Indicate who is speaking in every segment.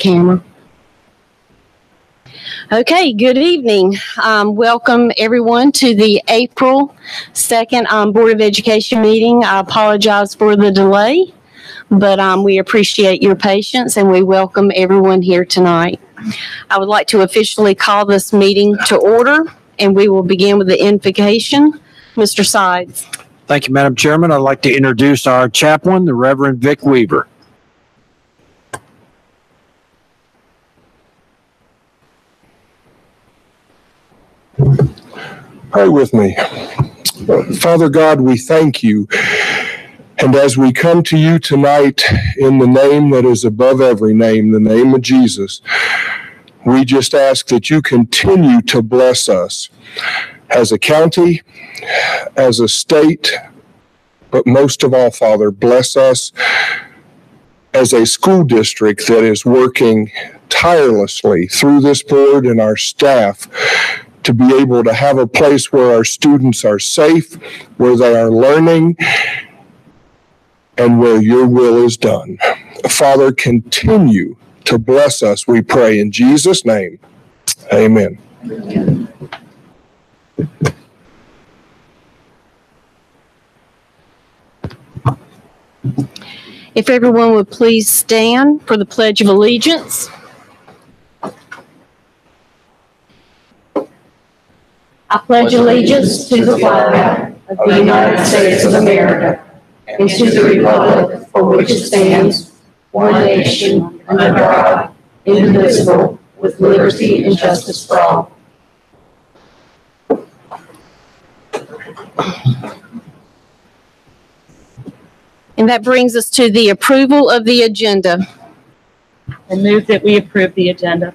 Speaker 1: camera. Okay, good evening. Welcome everyone to the April 2nd Board of Education meeting. I apologize for the delay, but we appreciate your patience and we welcome everyone here tonight. I would like to officially call this meeting to order, and we will begin with the invocation. Mr. Sides.
Speaker 2: Thank you, Madam Chairman. I'd like to introduce our chaplain, the Reverend Vic Weaver.
Speaker 3: Pray with me. Father God, we thank you. And as we come to you tonight in the name that is above every name, the name of Jesus, we just ask that you continue to bless us as a county, as a state, but most of all, Father, bless us as a school district that is working tirelessly through this board and our staff to be able to have a place where our students are safe, where they are learning, and where your will is done. Father, continue to bless us, we pray in Jesus' name. Amen.
Speaker 1: If everyone would please stand for the Pledge of Allegiance. I pledge allegiance to the flag of the United States of America and to the republic for which it stands, one nation, under God, indivisible, with liberty and justice for all. And that brings us to the approval of the agenda.
Speaker 4: I move that we approve the agenda.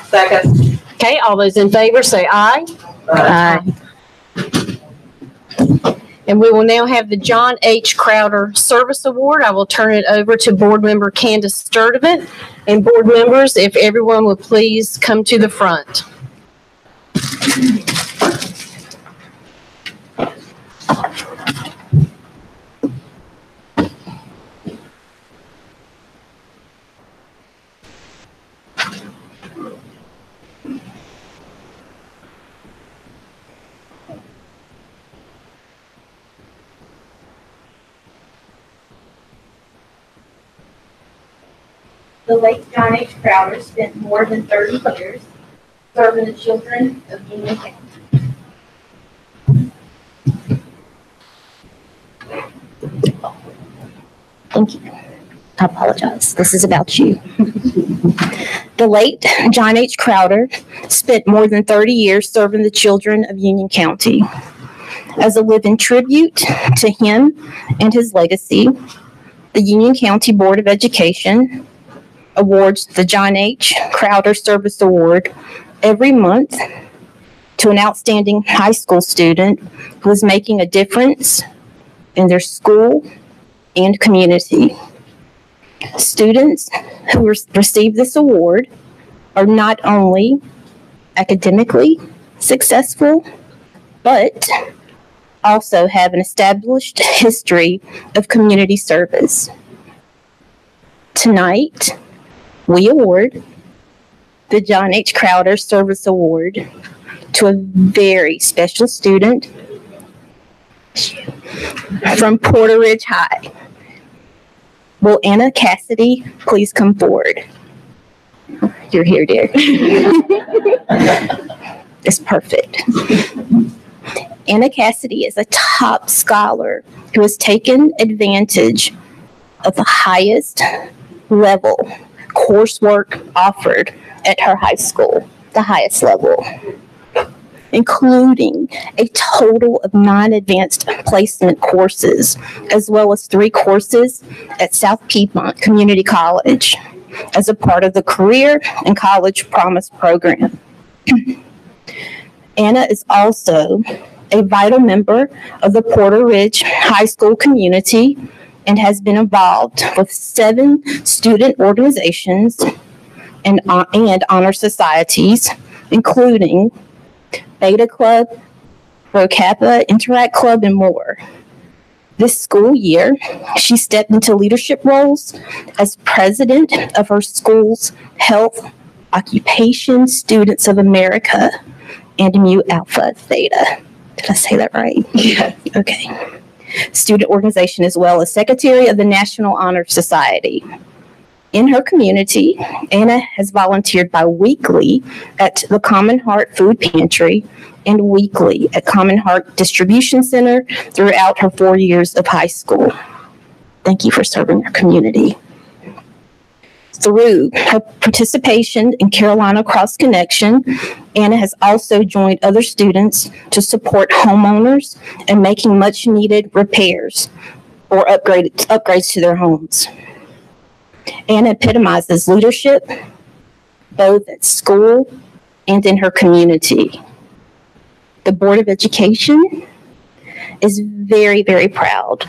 Speaker 1: Second. Okay, all those in favor say aye. Aye. And we will now have the John H. Crowder Service Award. I will turn it over to Board Member Candace Sturdivant. And board members, if everyone would please come to the front.
Speaker 5: The late John H. Crowder spent more than 30 years serving the children of Union County.
Speaker 6: Thank you. I apologize. This is about you. The late John H. Crowder spent more than 30 years serving the children of Union County. As a living tribute to him and his legacy, the Union County Board of Education awards the John H. Crowder Service Award every month to an outstanding high school student who is making a difference in their school and community. Students who receive this award are not only academically successful, but also have an established history of community service. Tonight, we award the John H. Crowder Service Award to a very special student from Porter Ridge High. Will Anna Cassidy please come forward? You're here, dear. It's perfect. Anna Cassidy is a top scholar who has taken advantage of the highest level coursework offered at her high school, the highest level, including a total of 9 advanced placement courses, as well as 3 courses at South Piedmont Community College as a part of the Career and College Promise program. Anna is also a vital member of the Porter Ridge High School community and has been involved with 7 student organizations and honor societies, including Beta Club, Rho Kappa, Interact Club, and more. This school year, she stepped into leadership roles as president of her school's Health Occupation Students of America and Mu Alpha Theta. Did I say that right?
Speaker 4: Yes.
Speaker 6: Okay. Student organization, as well as secretary of the National Honor Society. In her community, Anna has volunteered bi-weekly at the Common Heart Food Pantry and weekly at Common Heart Distribution Center throughout her 4 years of high school. Thank you for serving our community. Through her participation in Carolina Cross Connection, Anna has also joined other students to support homeowners and making much needed repairs or upgrades to their homes. Anna epitomizes leadership both at school and in her community. The Board of Education is very, very proud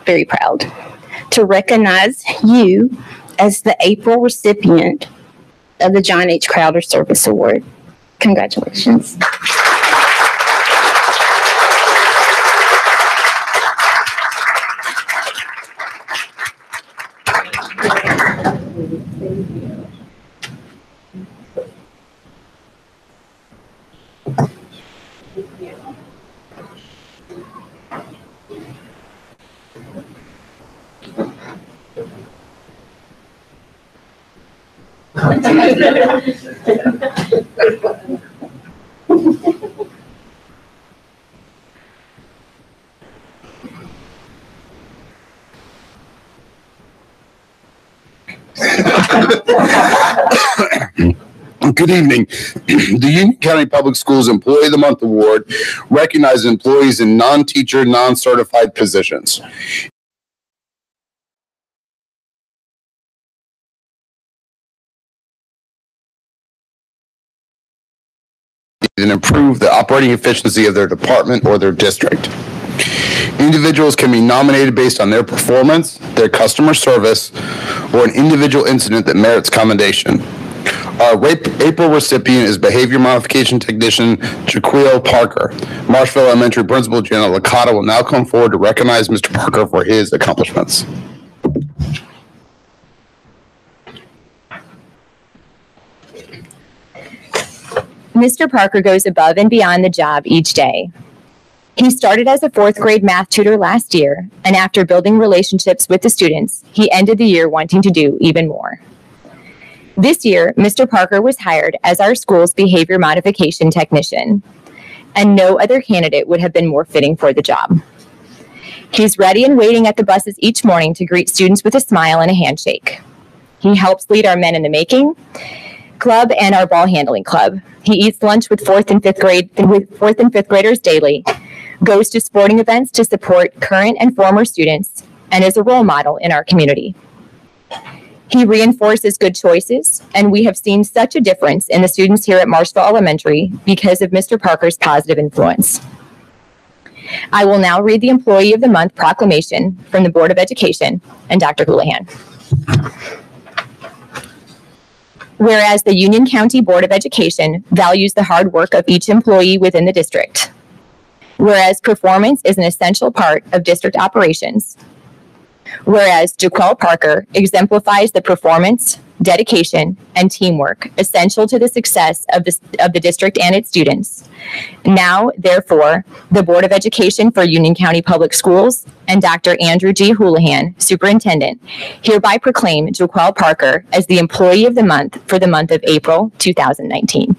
Speaker 6: to recognize you as the April recipient of the John H. Crowder Service Award. Congratulations.
Speaker 7: Good evening. The Union County Public Schools Employee of the Month Award recognizes employees in non-teacher, non-certified positions. And improve the operating efficiency of their department or their district. Individuals can be nominated based on their performance, their customer service, or an individual incident that merits commendation. Our April recipient is Behavior Modification Technician Jaquil Parker. Marshville Elementary Principal Jenna Licata will now come forward to recognize Mr. Parker for his accomplishments.
Speaker 8: Mr. Parker goes above and beyond the job each day. He started as a 4th grade math tutor last year, and after building relationships with the students, he ended the year wanting to do even more. This year, Mr. Parker was hired as our school's behavior modification technician, and no other candidate would have been more fitting for the job. He's ready and waiting at the buses each morning to greet students with a smile and a handshake. He helps lead our Men in the Making club and our ball handling club. He eats lunch with 4th and 5th graders daily, goes to sporting events to support current and former students, and is a role model in our community. He reinforces good choices, and we have seen such a difference in the students here at Marshville Elementary because of Mr. Parker's positive influence. I will now read the Employee of the Month proclamation from the Board of Education and Dr. Houlihan. Whereas the Union County Board of Education values the hard work of each employee within the district. Whereas performance is an essential part of district operations. Whereas Jaquil Parker exemplifies the performance, dedication, and teamwork essential to the success of the district and its students. Now, therefore, the Board of Education for Union County Public Schools and Dr. Andrew G. Houlihan, Superintendent, hereby proclaim Jaquil Parker as the Employee of the Month for the month of April 2019.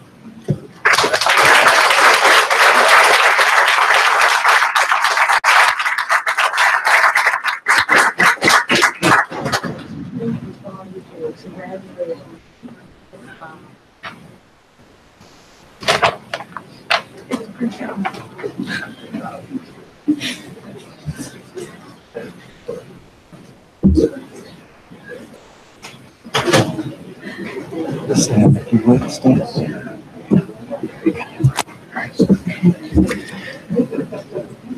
Speaker 2: Stand if you would, stand.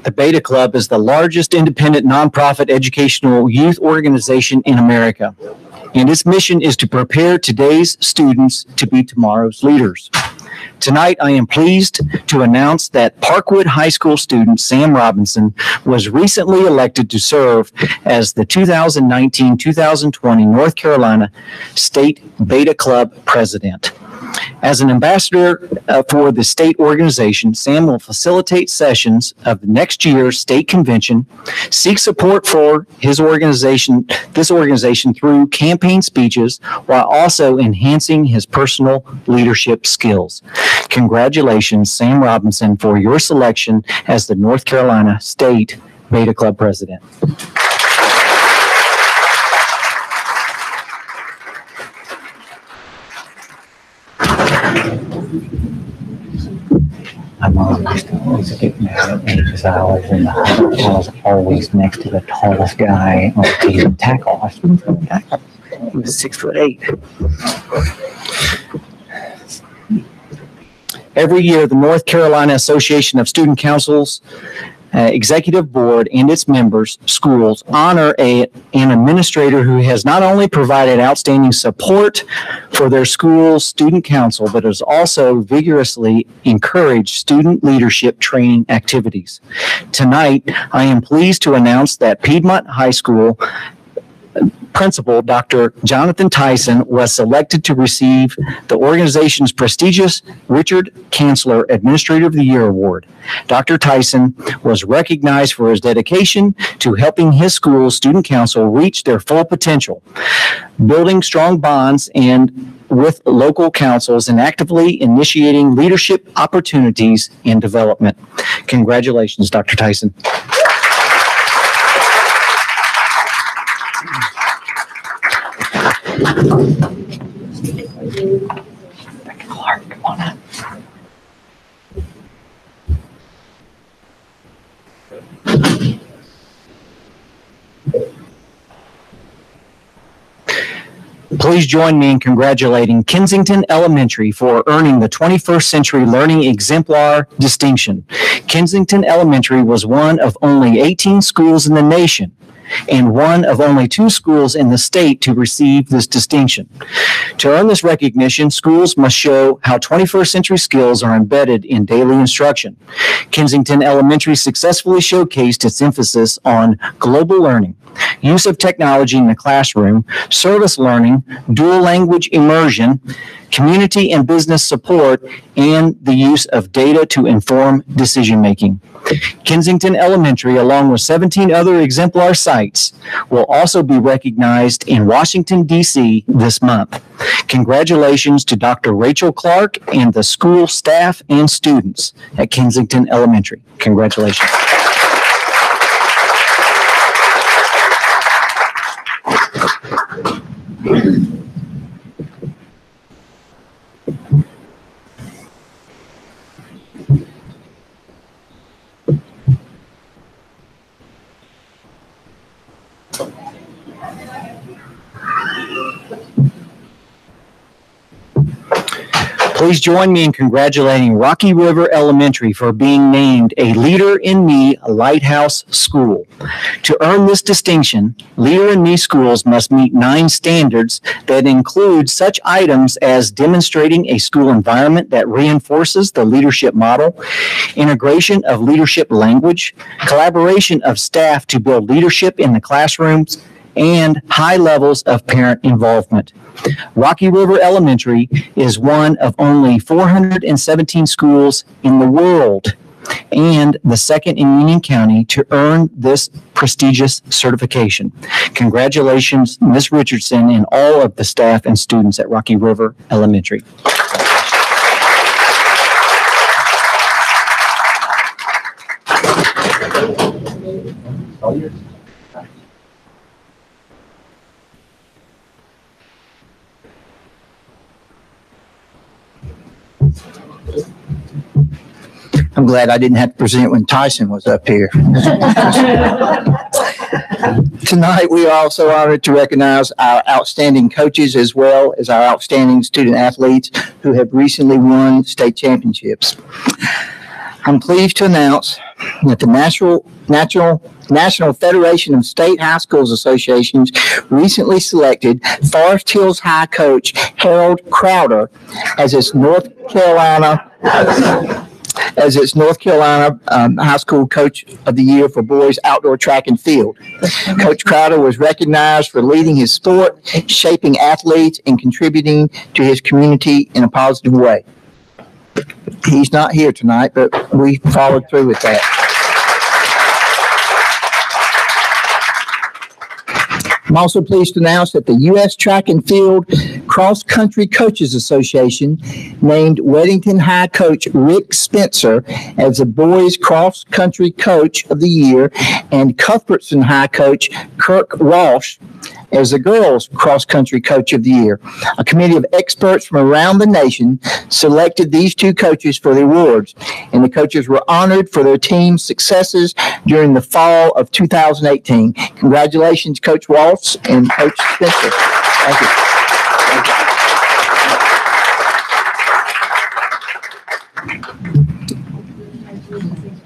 Speaker 2: The Beta Club is the largest independent nonprofit educational youth organization in America, and its mission is to prepare today's students to be tomorrow's leaders. Tonight, I am pleased to announce that Parkwood High School student Sam Robinson was recently elected to serve as the 2019-2020 North Carolina State Beta Club president. As an ambassador for the state organization, Sam will facilitate sessions of next year's state convention, seek support for this organization through campaign speeches, while also enhancing his personal leadership skills. Congratulations, Sam Robinson, for your selection as the North Carolina State Beta Club president.
Speaker 9: My mom used to always get mad at me because I was in the huddle. I was always next to the tallest guy on the team tackle. I was from tackle. He was 6'8".
Speaker 2: Every year, the North Carolina Association of Student Councils Executive Board and its members, schools, honor an administrator who has not only provided outstanding support for their school's student council, but has also vigorously encouraged student leadership training activities. Tonight, I am pleased to announce that Piedmont High School Principal Dr. Jonathan Tyson was selected to receive the organization's prestigious Richard Kanzler Administrator of the Year Award. Dr. Tyson was recognized for his dedication to helping his school's student council reach their full potential, building strong bonds with local councils and actively initiating leadership opportunities and development. Congratulations, Dr. Tyson.
Speaker 9: Clark, come on up.
Speaker 2: Please join me in congratulating Kensington Elementary for earning the 21st Century Learning Exemplar distinction. Kensington Elementary was one of only 18 schools in the nation and one of only 2 schools in the state to receive this distinction. To earn this recognition, schools must show how 21st century skills are embedded in daily instruction. Kensington Elementary successfully showcased its emphasis on global learning, use of technology in the classroom, service learning, dual language immersion, community and business support, and the use of data to inform decision-making. Kensington Elementary, along with 17 other exemplar sites, will also be recognized in Washington, D.C. this month. Congratulations to Dr. Rachel Clark and the school staff and students at Kensington Elementary. Congratulations. Please join me in congratulating Rocky River Elementary for being named a Leader in Me Lighthouse School. To earn this distinction, Leader in Me schools must meet 9 standards that include such items as demonstrating a school environment that reinforces the leadership model, integration of leadership language, collaboration of staff to build leadership in the classrooms, and high levels of parent involvement. Rocky River Elementary is one of only 417 schools in the world and the second in Union County to earn this prestigious certification. Congratulations, Ms. Richardson, and all of the staff and students at Rocky River Elementary.
Speaker 9: I'm glad I didn't have to present when Tyson was up here. Tonight, we are also honored to recognize our outstanding coaches as well as our outstanding student athletes who have recently won state championships. I'm pleased to announce that the National
Speaker 10: National Federation of State High Schools Associations recently selected Forest Hills High coach Harold Crowder as its North Carolina High School Coach of the Year for boys outdoor track and field. Coach Crowder was recognized for leading his sport, shaping athletes, and contributing to his community in a positive way. He's not here tonight, but we followed through with that. I'm also pleased to announce that the U.S. Track and Field Cross Country Coaches Association named Weddington High coach Rick Spencer as the boys cross country coach of the year and Cuthbertson High coach Kirk Walsh as the girls cross country coach of the year. A committee of experts from around the nation selected these two coaches for the awards, and the coaches were honored for their team's successes during the fall of 2018. Congratulations, Coach Walsh and Coach Spencer.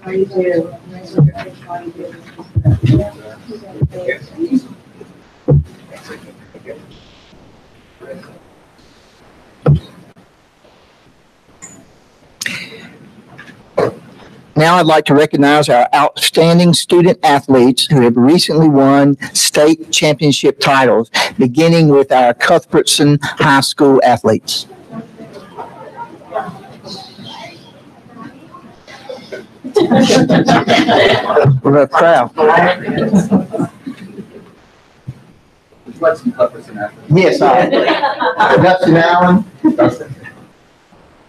Speaker 10: Thank you. Now I'd like to recognize our outstanding student athletes who have recently won state championship titles, beginning with our Cuthbertson High School athletes. What a crowd. Yes, Dustin Allen.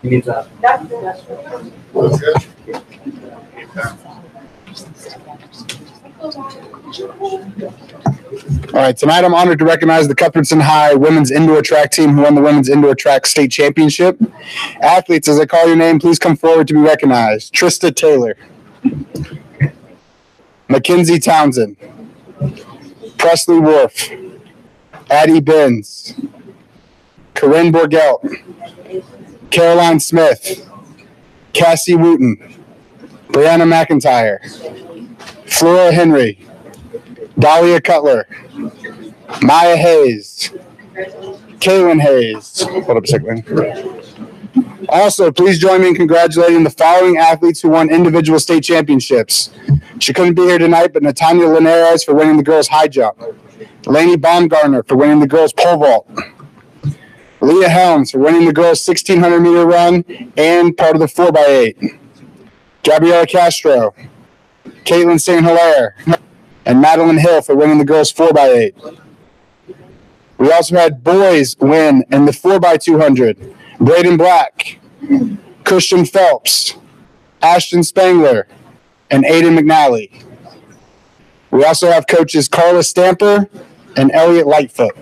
Speaker 10: You need that.
Speaker 7: All right, tonight I'm honored to recognize the Cuthbertson High women's indoor track team who won the women's indoor track state championship. Athletes, as I call your name, please come forward to be recognized. Trista Taylor, Mackenzie Townsend, Presley Wolf, Addie Benz, Corinne Borgelt, Caroline Smith, Cassie Wooten, Brianna McIntyre, Flora Henry, Dahlia Cutler, Maya Hayes, Kaylin Hayes. Hold up a second. Also, please join me in congratulating the following athletes who won individual state championships. She couldn't be here tonight, but Natanya Linares for winning the girls' high jump, Lainey Baumgartner for winning the girls' pole vault, Leah Helms for winning the girls' 1,600 meter run and part of the 4x8, Gabriella Castro, Caitlin St. Hilaire, and Madeline Hill for winning the girls' 4x8. We also had boys win in the 4x200, Braden Black, Christian Phelps, Ashton Spangler, and Aiden McNally. We also have coaches Carla Stamper and Elliot Lightfoot.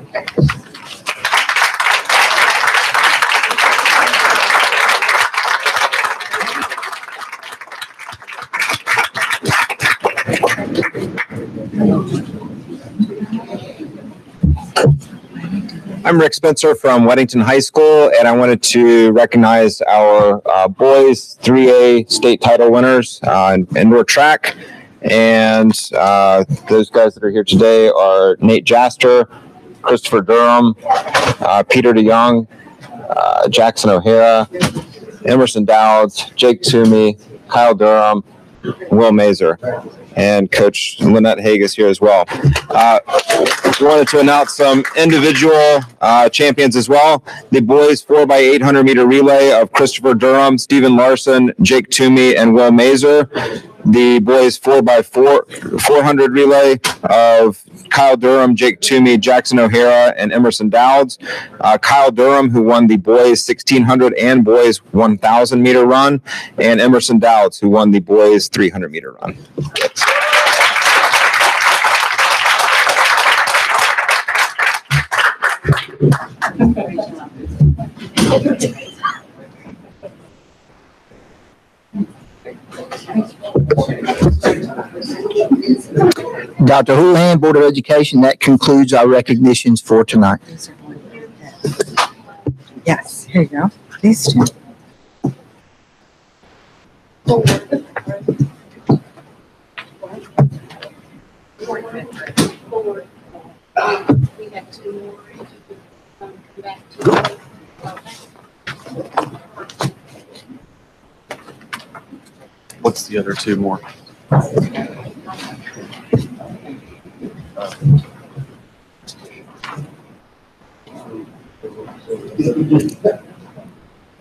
Speaker 11: I'm Rick Spencer from Weddington High School, and I wanted to recognize our boys 3A state title winners in indoor track. And those guys that are here today are Nate Jaster, Christopher Durham, Peter DeYoung, Jackson O'Hara, Emerson Dowds, Jake Toomey, Kyle Durham, Will Mazer, and Coach Lynette Haig is here as well. We wanted to announce some individual champions as well. The boys 4x800 meter relay of Christopher Durham, Stephen Larson, Jake Toomey, and Will Mazer. The boys 4x400 relay of Kyle Durham, Jake Toomey, Jackson O'Hara, and Emerson Dowds. Kyle Durham, who won the boys 1,600 and boys 1,000 meter run, and Emerson Dowds, who won the boys 300 meter run.
Speaker 10: Dr. Houlihan, Board of Education, that concludes our recognitions for tonight.
Speaker 12: Yes, here you go. These two.
Speaker 1: We have two more. Come back to
Speaker 13: What's the other two more?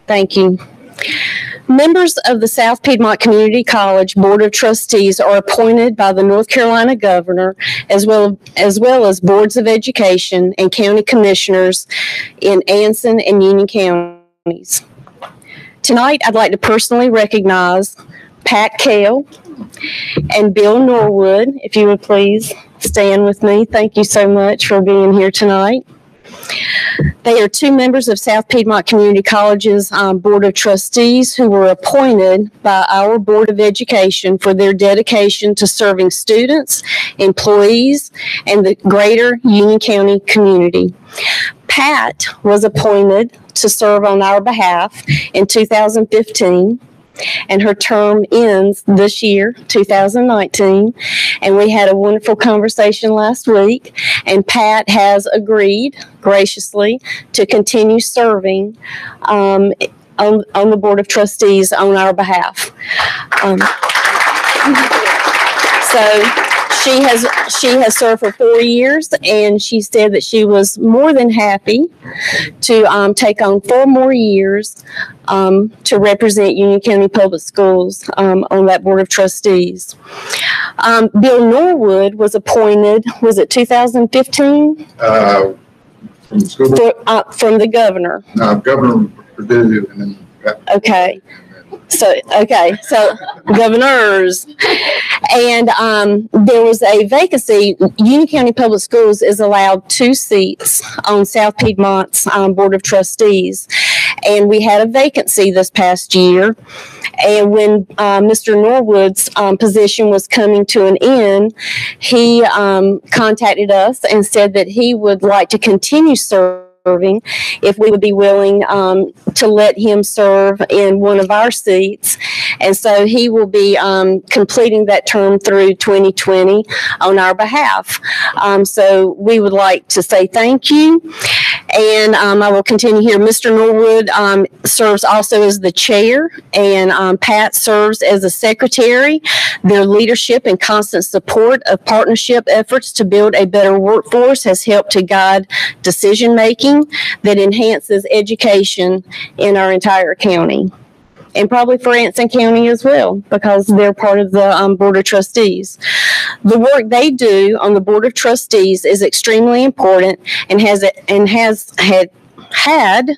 Speaker 1: Thank you. Members of the South Piedmont Community College Board of Trustees are appointed by the North Carolina Governor as well as boards of education and county commissioners in Anson and Union counties. Tonight, I'd like to personally recognize Pat Kale and Bill Norwood. If you would please stand with me. Thank you so much for being here tonight. They are two members of South Piedmont Community College's Board of Trustees who were appointed by our Board of Education for their dedication to serving students, employees, and the greater Union County community. Pat was appointed to serve on our behalf in 2015. And her term ends this year, 2019. And we had a wonderful conversation last week. And Pat has agreed graciously to continue serving on the Board of Trustees on our behalf. So she has served for 4 years, and she said that she was more than happy to take on 4 more years to represent Union County Public Schools on that Board of Trustees. Bill Norwood was appointed, was it 2015?
Speaker 14: From the school board?
Speaker 1: From the governor.
Speaker 14: Governor Purdue, and then.
Speaker 1: Okay. So governors. And there was a vacancy. Union County Public Schools is allowed 2 seats on South Piedmont's Board of Trustees. And we had a vacancy this past year. And when Mr. Norwood's position was coming to an end, he contacted us and said that he would like to continue serving if we would be willing to let him serve in one of our seats. And so he will be completing that term through 2020 on our behalf. So we would like to say thank you. And I will continue here. Mr. Norwood serves also as the chair, and Pat serves as the secretary. Their leadership and constant support of partnership efforts to build a better workforce has helped to guide decision making that enhances education in our entire county. And probably for Anson County as well, because they're part of the Board of Trustees. The work they do on the Board of Trustees is extremely important and has had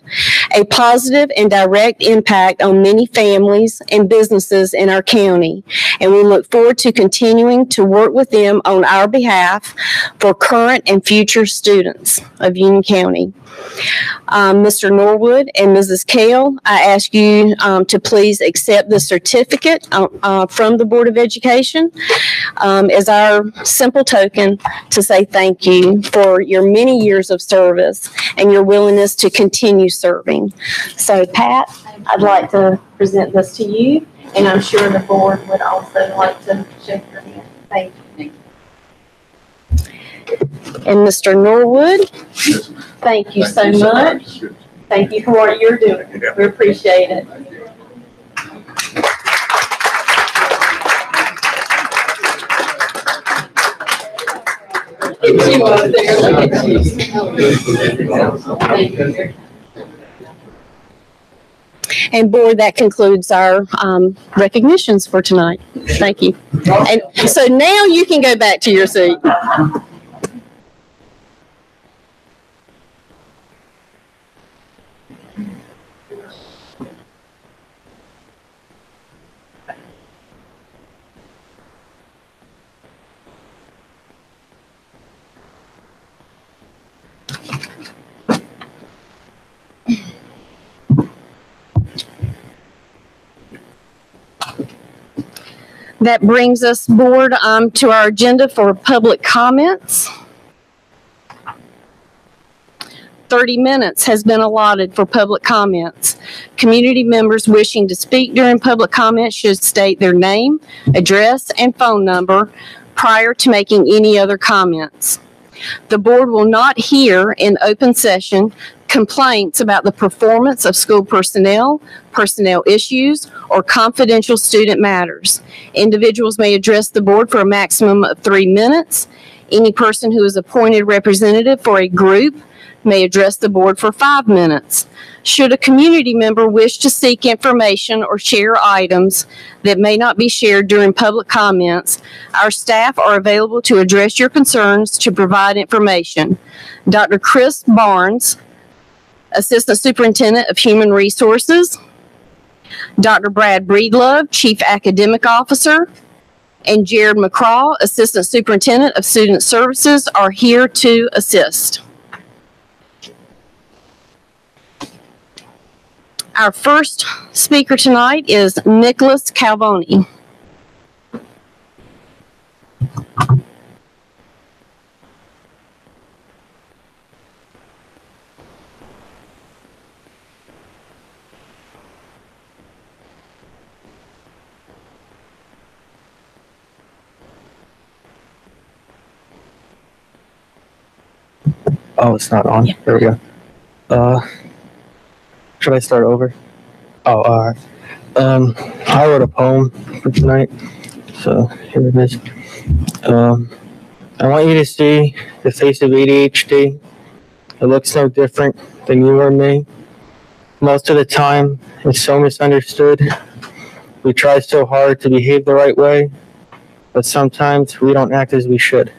Speaker 1: a positive and direct impact on many families and businesses in our county. And we look forward to continuing to work with them on our behalf for current and future students of Union County. Mr. Norwood and Mrs. Kale, I ask you to please accept the certificate from the Board of Education as our simple token to say thank you for your many years of service and your willingness to continue serving. So, Pat, I'd like to present this to you, and I'm sure the board would also like to shake your hand. Thank you. And Mr. Norwood, thank you so much. Thank you for what you're doing. We appreciate it. Look at you up there. Look at you. Thank you. And board, that concludes our recognitions for tonight. Thank you. And so now you can go back to your seat. That brings us, board, to our agenda for public comments. 30 minutes has been allotted for public comments. Community members wishing to speak during public comments should state their name, address, and phone number prior to making any other comments. The board will not hear in open session complaints about the performance of school personnel, personnel issues, or confidential student matters. Individuals may address the board for a maximum of 3 minutes. Any person who is appointed representative for a group may address the board for 5 minutes. Should a community member wish to seek information or share items that may not be shared during public comments, our staff are available to address your concerns to provide information. Dr. Chris Barnes, Assistant Superintendent of Human Resources, Dr. Brad Breedlove, Chief Academic Officer, and Jared McCraw, Assistant Superintendent of Student Services, are here to assist. Our first speaker tonight is Nicholas Calvoni.
Speaker 15: Oh, it's not on. Yeah. There we go. Should I start over? Oh, all right. I wrote a poem for tonight, so here it is. I want you to see the face of ADHD. It looks no different than you or me. Most of the time, it's so misunderstood. We try so hard to behave the right way, but sometimes we don't act as we should.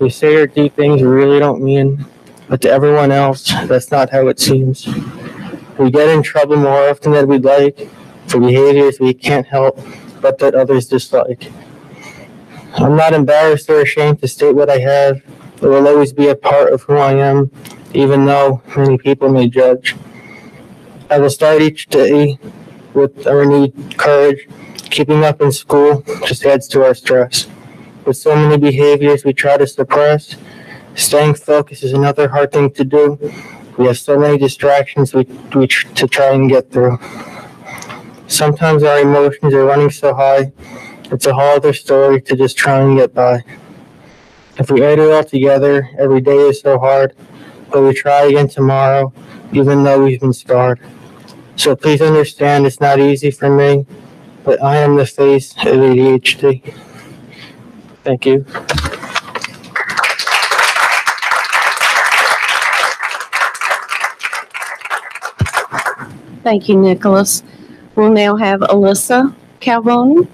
Speaker 15: We say or do things we really don't mean, but to everyone else, that's not how it seems. We get in trouble more often than we'd like for behaviors we can't help, but that others dislike. I'm not embarrassed or ashamed to state what I have. It will always be a part of who I am, even though many people may judge. I will start each day with our renewed courage. Keeping up in school just adds to our stress. With so many behaviors we try to suppress, staying focused is another hard thing to do. We have so many distractions to try and get through. Sometimes our emotions are running so high, it's a whole other story to just try and get by. If we add it all together, every day is so hard, but we try again tomorrow, even though we've been scarred. So please understand it's not easy for me, but I am the face of ADHD. Thank you.
Speaker 1: Thank you, Nicholas. We'll now have Alyssa Calvoni.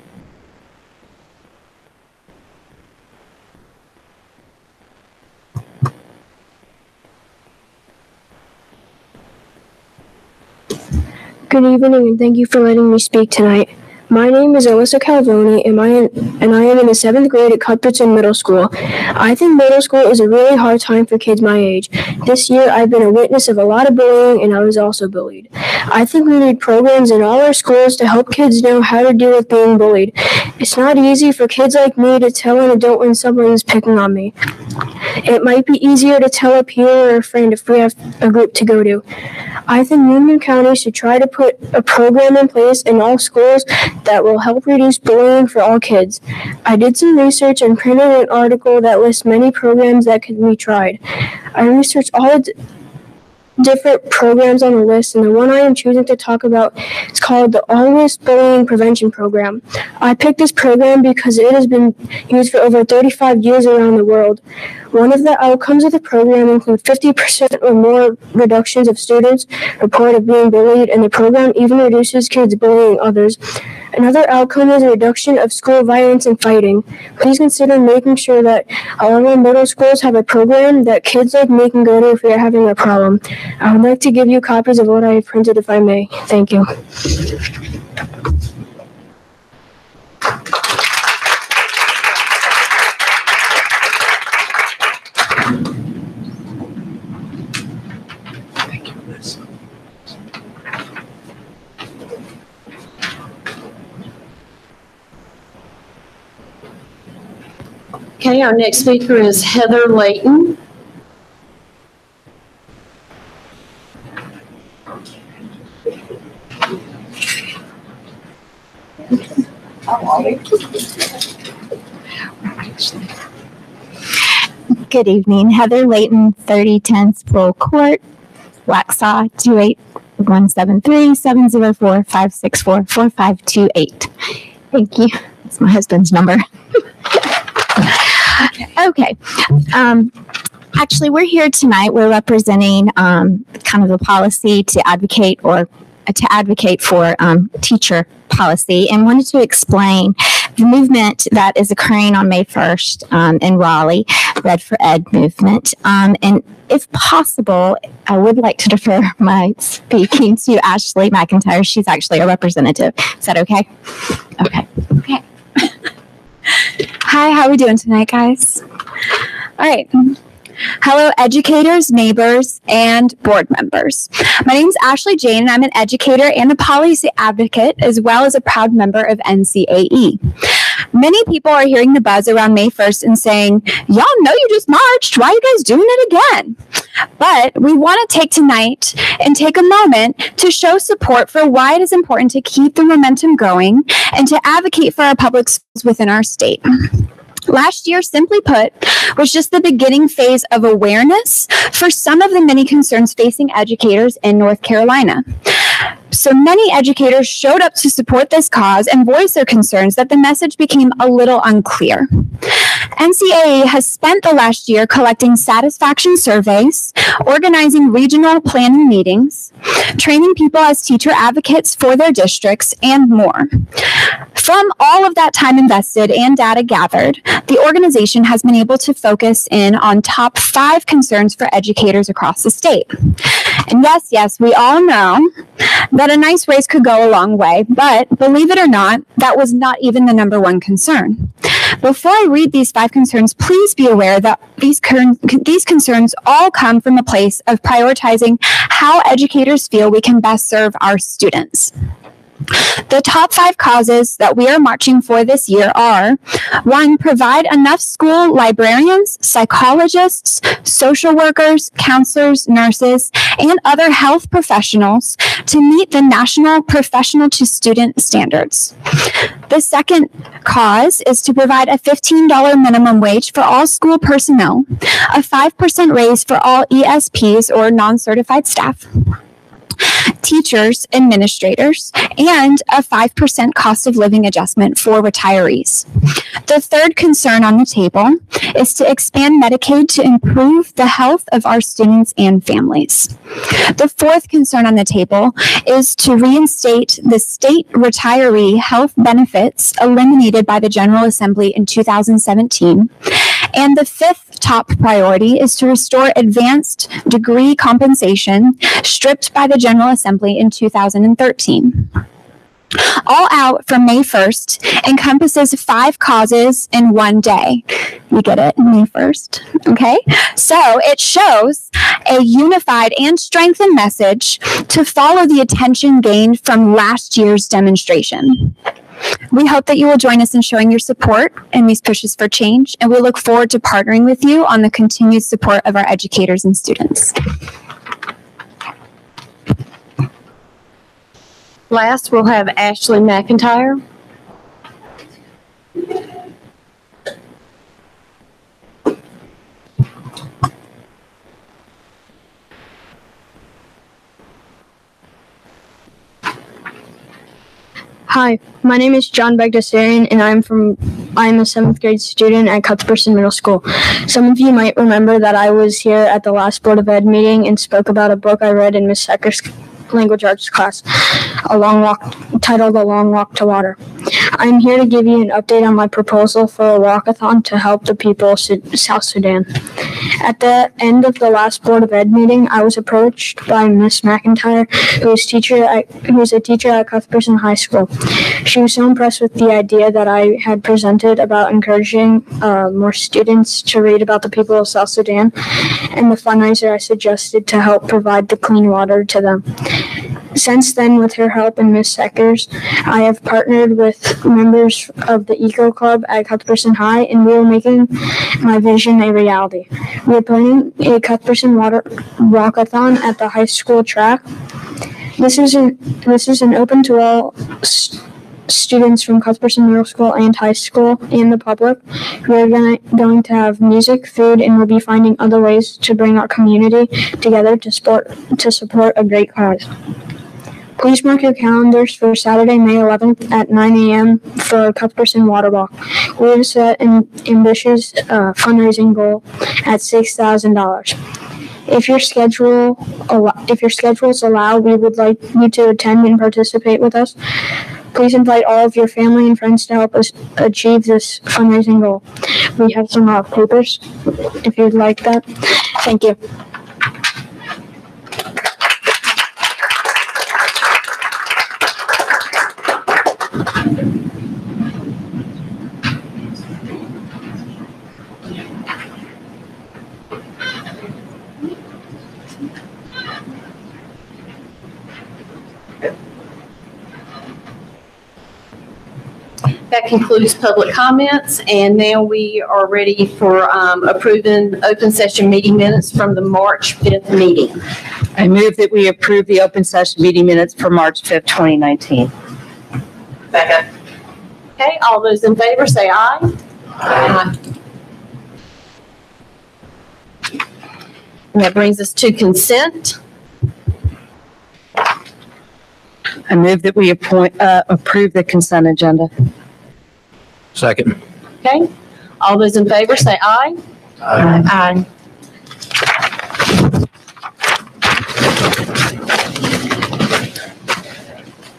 Speaker 16: Good evening, and thank you for letting me speak tonight. My name is Alyssa Calvoni, and I am in the 7th grade at Cuthbertson Middle School. I think middle school is a really hard time for kids my age. This year, I've been a witness of a lot of bullying, and I was also bullied. I think we need programs in all our schools to help kids know how to deal with being bullied. It's not easy for kids like me to tell an adult when someone is picking on me. It might be easier to tell a peer or a friend if we have a group to go to. I think Union County should try to put a program in place in all schools that will help reduce bullying for all kids. I did some research and printed an article that lists many programs that could be tried. I researched all the different programs on the list, and the one I am choosing to talk about is called the Always Bullying Prevention Program. I picked this program because it has been used for over 35 years around the world. One of the outcomes of the program include 50% or more reductions of students reported being bullied, and the program even reduces kids bullying others. Another outcome is a reduction of school violence and fighting. Please consider making sure that all of our middle schools have a program that kids like me can go to if they're having a problem. I would like to give you copies of what I have printed if I may. Thank you.
Speaker 1: Okay, our next speaker is Heather Layton.
Speaker 17: Good evening. Heather Layton, 3010 Sproul Court, Waxhaw, 28173-704-564-4528. Thank you. That's my husband's number. Okay. Actually, we're here tonight. We're representing kind of the policy to advocate for teacher policy, and wanted to explain the movement that is occurring on May 1st in Raleigh, Red for Ed movement. And if possible, I would like to defer my speaking to Ashley McIntyre. She's actually a representative. Is that okay? Okay. Okay.
Speaker 18: Hi, how are we doing tonight, guys? All right. Hello, educators, neighbors, and board members. My name is Ashley Jane, and I'm an educator and a policy advocate, as well as a proud member of NCAE. Many people are hearing the buzz around May 1st and saying, y'all know you just marched. Why are you guys doing it again? But we want to take tonight and take a moment to show support for why it is important to keep the momentum going and to advocate for our public schools within our state. Last year, simply put, was just the beginning phase of awareness for some of the many concerns facing educators in North Carolina. So many educators showed up to support this cause and voice their concerns that the message became a little unclear. NCAA has spent the last year collecting satisfaction surveys, organizing regional planning meetings, training people as teacher advocates for their districts, and more. From all of that time invested and data gathered, the organization has been able to focus in on top 5 concerns for educators across the state. And yes, we all know that a nice raise could go a long way, but believe it or not, that was not even the number 1 concern. Before I read these 5 concerns, please be aware that these concerns all come from a place of prioritizing how educators feel we can best serve our students. The top 5 causes that we are marching for this year are: 1, provide enough school librarians, psychologists, social workers, counselors, nurses, and other health professionals to meet the national professional to student standards. The second cause is to provide a $15 minimum wage for all school personnel, a 5% raise for all ESPs or non-certified staff, teachers, administrators, and a 5% cost of living adjustment for retirees. The third concern on the table is to expand Medicaid to improve the health of our students and families. The fourth concern on the table is to reinstate the state retiree health benefits eliminated by the General Assembly in 2017. And the fifth top priority is to restore advanced degree compensation stripped by the General Assembly in 2013. All out from May 1st encompasses 5 causes in one day. You get it? May 1st. Okay? So it shows a unified and strengthened message to follow the attention gained from last year's demonstration. We hope that you will join us in showing your support in these pushes for change, and we look forward to partnering with you on the continued support of our educators and students.
Speaker 1: Last, we'll have Ashley McIntyre.
Speaker 16: Hi, my name is John Bagdasarian, and I'm a 7th grade student at Cuthbertson Middle School. Some of you might remember that I was here at the last Board of Ed meeting and spoke about a book I read in Miss Secker's language arts class, titled A Long Walk to Water. I'm here to give you an update on my proposal for a walkathon to help the people of South Sudan. At the end of the last Board of Ed meeting, I was approached by Miss McIntyre, who is a teacher at Cuthbertson High School. She was so impressed with the idea that I had presented about encouraging more students to read about the people of South Sudan and the fundraiser I suggested to help provide the clean water to them. Since then, with her help and Ms. Seckers, I have partnered with members of the Eco Club at Cuthbertson High, and we are making my vision a reality. We are planning a Cuthbertson Water Walkathon at the high school track. This is an open to all students from Cuthbertson Middle School and High School and the public. We're going to have music, food, and we'll be finding other ways to bring our community together to support a great cause. Please mark your calendars for Saturday, May 11th at 9 a.m. for Cuthbertson Water Walk. We have set an ambitious fundraising goal at $6,000. If your schedules allow, we would like you to attend and participate with us. Please invite all of your family and friends to help us achieve this fundraising goal. We have some papers, if you'd like that. Thank you.
Speaker 1: That concludes public comments, and now we are ready for approving open session meeting minutes from the March 5th meeting.
Speaker 12: I move that we approve the open session meeting minutes for March 5th, 2019.
Speaker 1: Second. Okay, all those in favor say aye. Aye. And that brings us to consent.
Speaker 12: I move that we approve the consent agenda.
Speaker 2: Second.
Speaker 1: Okay, all those in favor say aye. Aye.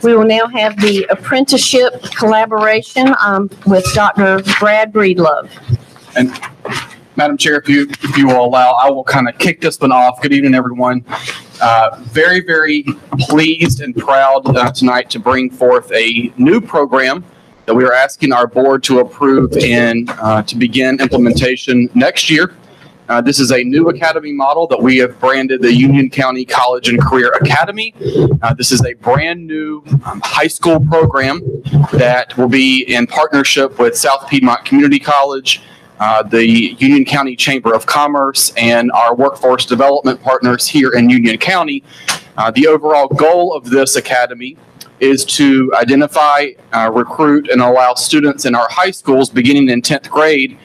Speaker 1: We will now have the apprenticeship collaboration with Dr. Brad Breedlove.
Speaker 13: And Madam Chair, if you will allow, I will kind of kick this one off. Good evening, everyone. Very, very pleased and proud tonight to bring forth a new program that we are asking our board to approve and to begin implementation next year. This is a new academy model that we have branded the Union County College and Career Academy. This is a brand new high school program that will be in partnership with South Piedmont Community College, the Union County Chamber of Commerce, and our workforce development partners here in Union County. The overall goal of this academy is to identify, recruit, and allow students in our high schools beginning in 10th grade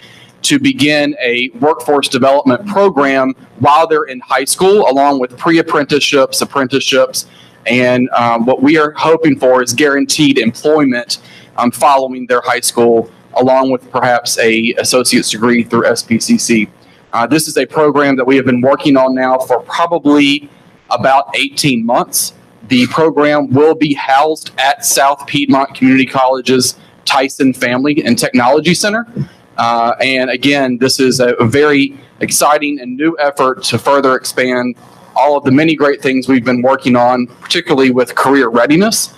Speaker 13: to begin a workforce development program while they're in high school, along with pre-apprenticeships, apprenticeships, and what we are hoping for is guaranteed employment following their high school, along with perhaps a associate's degree through SPCC. This is a program that we have been working on now for probably about 18 months. The program will be housed at South Piedmont Community College's Tyson Family and Technology Center. And again, this is a very exciting and new effort to further expand all of the many great things we've been working on, particularly with career readiness,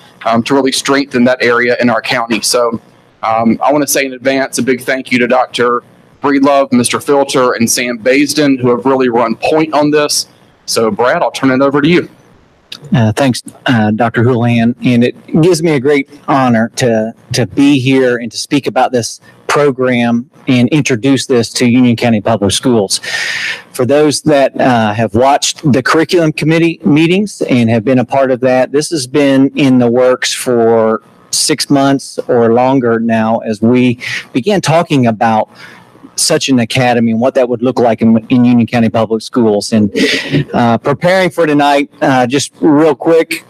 Speaker 13: to really strengthen that area in our county. So I want to say in advance a big thank you to Dr. Breedlove, Mr. Filter, and Sam Basden, who have really run point on this. So Brad, I'll turn it over to you.
Speaker 2: Thanks, Dr. Houlihan, and it gives me a great honor to be here and to speak about this program and introduce this to Union County Public Schools. For those that have watched the curriculum committee meetings and have been a part of that, this has been in the works for 6 months or longer now as we began talking about such an academy and what that would look like in Union County Public Schools. And preparing for tonight, just real quick,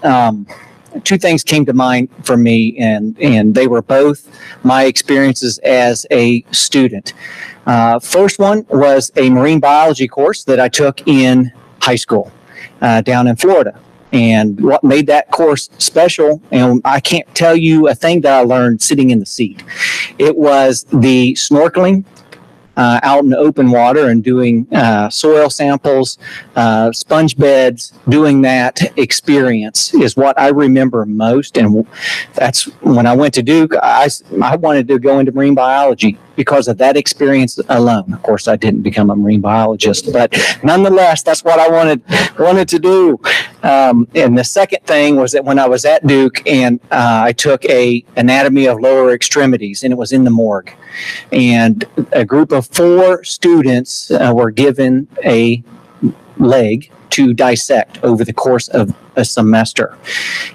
Speaker 2: two things came to mind for me, and they were both my experiences as a student. First one was a marine biology course that I took in high school down in Florida. And what made that course special, and I can't tell you a thing that I learned sitting in the seat. It was the snorkeling out in the open water and doing soil samples, sponge beds, doing that experience is what I remember most. And that's when I went to Duke, I wanted to go into marine biology because of that experience alone. Of course, I didn't become a marine biologist, but nonetheless, that's what I wanted to do. And the second thing was that when I was at Duke and I took a anatomy of lower extremities, and it was in the morgue, and a group of 4 students were given a leg to dissect over the course of a semester.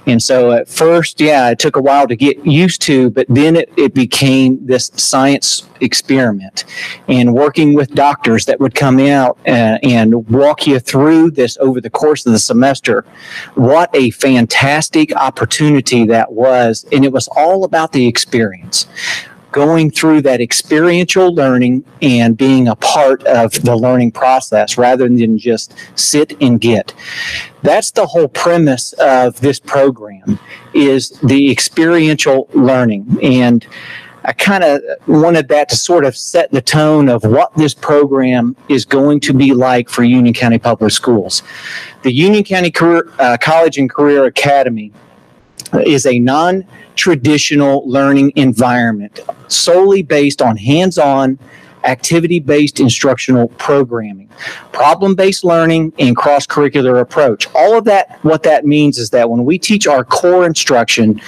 Speaker 2: And so at first, it took a while to get used to, but then it became this science experiment, and working with doctors that would come out and walk you through this over the course of the semester. What a fantastic opportunity that was. And it was all about the experience. Going through that experiential learning and being a part of the learning process rather than just sit and get. That's the whole premise of this program, is the experiential learning. And I kind of wanted that to sort of set the tone of what this program is going to be like for Union County Public Schools. The Union County College and Career Academy is a non-traditional learning environment solely based on hands-on, activity-based instructional programming, problem-based learning, and cross-curricular approach. All of that, what that means is that when we teach our core instruction,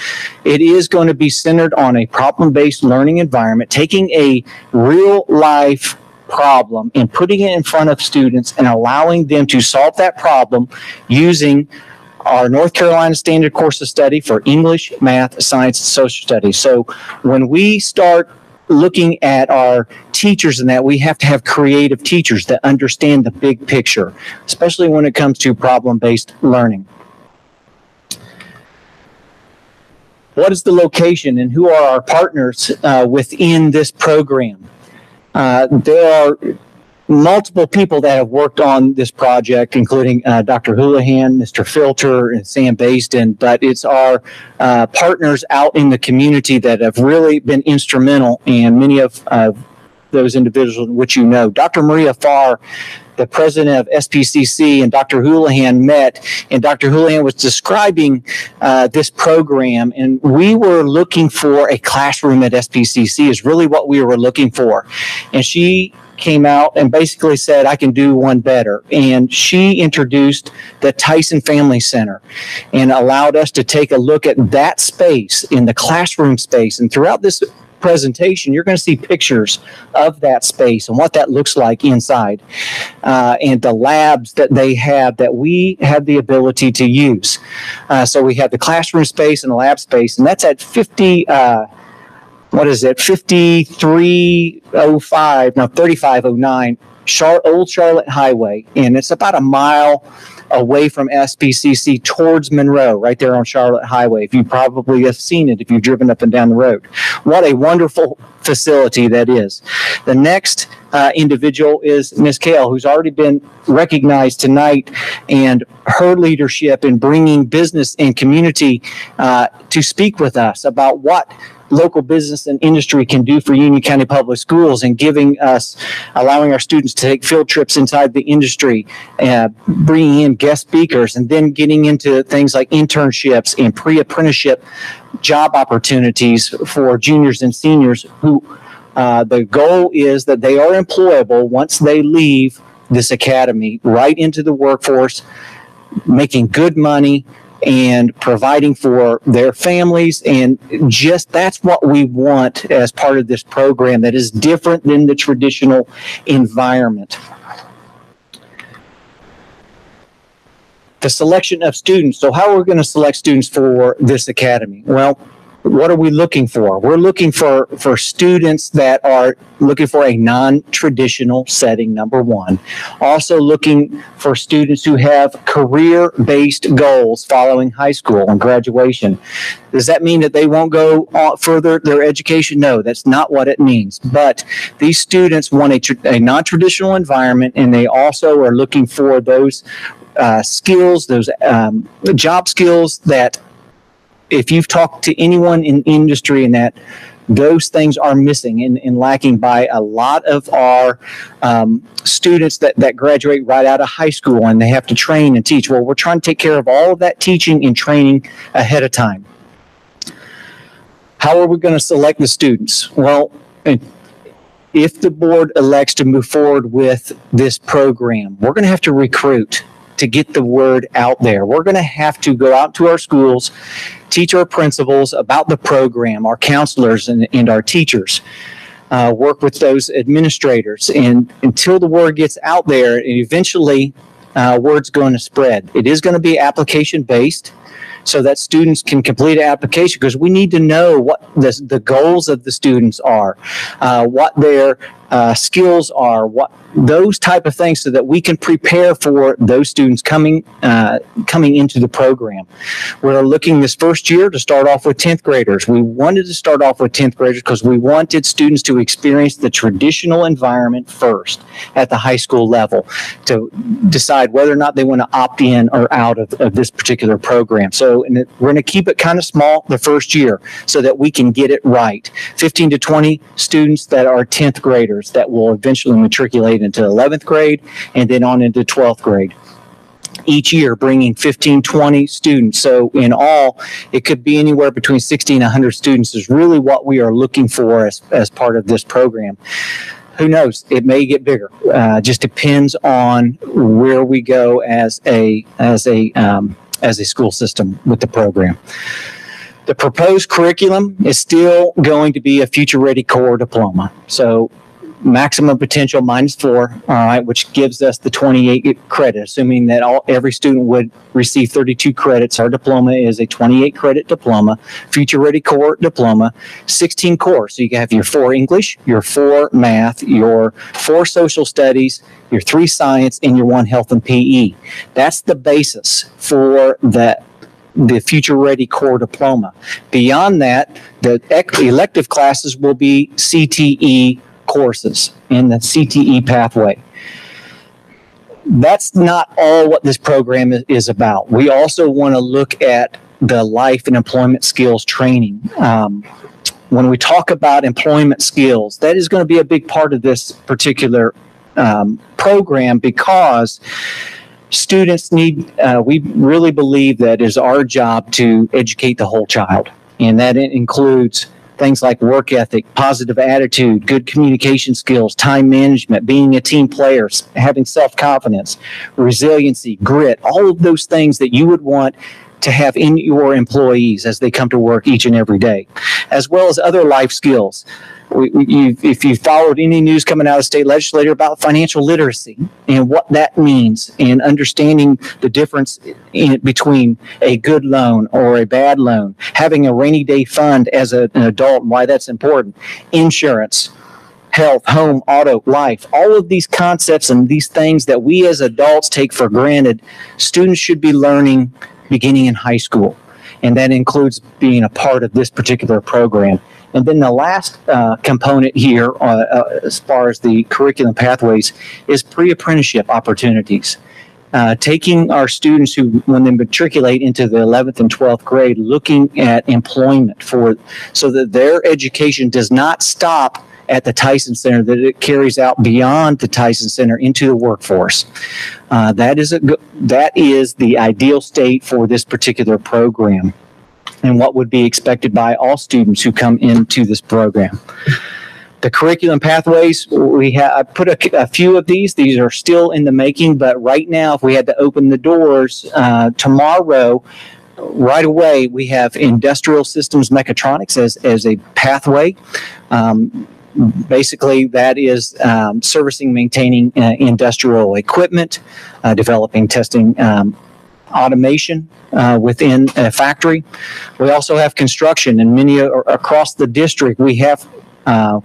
Speaker 2: it is going to be centered on a problem-based learning environment, taking a real-life problem and putting it in front of students and allowing them to solve that problem using our North Carolina Standard Course of Study for English, Math, Science, and Social Studies. So when we start looking at our teachers and that, we have to have creative teachers that understand the big picture, especially when it comes to problem-based learning. What is the location and who are our partners within this program? There are multiple people that have worked on this project, including Dr. Houlihan, Mr. Filter, and Sam Basden, but it's our partners out in the community that have really been instrumental, and many of those individuals which you know. Dr. Maria Farr, the president of SPCC, and Dr. Houlihan met, and Dr. Houlihan was describing this program, and we were looking for a classroom at SPCC is really what we were looking for. And she came out and basically said, I can do one better. And she introduced the Tyson Family Center and allowed us to take a look at that space in the classroom space. And throughout this presentation, you're going to see pictures of that space and what that looks like inside, and the labs that they have that we have the 3505 to use. So we have the classroom space and the lab space, and that's at 3509 Old Charlotte Highway, and it's about a mile away from SPCC towards Monroe, right there on Charlotte Highway. If you probably have seen it if you've driven up and down the road. What a wonderful facility that is. The next individual is Ms. Kale, who's already been recognized tonight, and her leadership in bringing business and community to speak with us about what local business and industry can do for Union County Public Schools, and allowing our students to take field trips inside the industry, bringing in guest speakers, and then getting into things like internships and pre-apprenticeship job opportunities for juniors and seniors who the goal is that they are employable once they leave this academy right into the workforce, making good money and providing for their families. And just that's what we want as part of this program that is different than the traditional environment. The selection of students. So how are we going to select students for this academy? Well, what are we looking for? We're looking for students that are looking for a non-traditional setting, number one. Also looking for students who have career-based goals following high school and graduation. Does that mean that they won't go further their education? No, that's not what it means. But these students want a non-traditional environment, and they also are looking for those skills, those job skills that if you've talked to anyone in industry, and that those things are missing and lacking by a lot of our students that graduate right out of high school and they have to train and teach. Well, we're trying to take care of all of that teaching and training ahead of time. How are we going to select the students? Well, if the board elects to move forward with this program, we're going to have to recruit to get the word out there. We're going to have to go out to our schools, teach our principals about the program, our counselors and our teachers, work with those administrators. And until the word gets out there, and eventually word's going to spread. It is going to be application based, so that students can complete an application, because we need to know what the goals of the students are, what their skills are, what those type of things, so that we can prepare for those students coming into the program. We're looking this first year to start off with 10th graders. We wanted to start off with 10th graders because we wanted students to experience the traditional environment first at the high school level to decide whether or not they want to opt in or out of this particular program. So we're going to keep it kind of small the first year so that we can get it right. 15 to 20 students that are 10th graders that will eventually matriculate into 11th grade and then on into 12th grade. Each year bringing 15, 20 students. So in all, it could be anywhere between 60 and 100 students is really what we are looking for as part of this program. Who knows? It may get bigger. Just depends on where we go as a school system with the program. The proposed curriculum is still going to be a Future Ready Core diploma. So maximum potential -4, all right, which gives us the 28 credit, assuming that every student would receive 32 credits. Our diploma is a 28 credit diploma, Future Ready Core diploma, 16 core. So you can have your 4 English, your 4 math, your 4 social studies, your 3 science, and your 1 health and PE. That's the basis for the Future Ready Core diploma. Beyond that, the elective classes will be CTE courses in the CTE pathway. That's not all what this program is about. We also want to look at the life and employment skills training. When we talk about employment skills, that is going to be a big part of this particular program, because students need, we really believe that it is our job to educate the whole child. And that includes things like work ethic, positive attitude, good communication skills, time management, being a team player, having self-confidence, resiliency, grit, all of those things that you would want to have in your employees as they come to work each and every day, as well as other life skills. If you followed any news coming out of the state legislature about financial literacy and what that means, and understanding the difference between a good loan or a bad loan, having a rainy day fund as an adult and why that's important, insurance, health, home, auto, life, all of these concepts and these things that we as adults take for granted, students should be learning beginning in high school. And that includes being a part of this particular program. And then the last component here, as far as the curriculum pathways, is pre-apprenticeship opportunities. Taking our students who, when they matriculate into the 11th and 12th grade, looking at employment so that their education does not stop at the Tyson Center, that it carries out beyond the Tyson Center into the workforce. That is the ideal state for this particular program, and what would be expected by all students who come into this program. The curriculum pathways, I put a few of these. These are still in the making, but right now, if we had to open the doors tomorrow, right away, we have industrial systems mechatronics as a pathway. Basically, that is servicing, maintaining industrial equipment, developing, testing automation within a factory. We also have construction, and many across the district, we have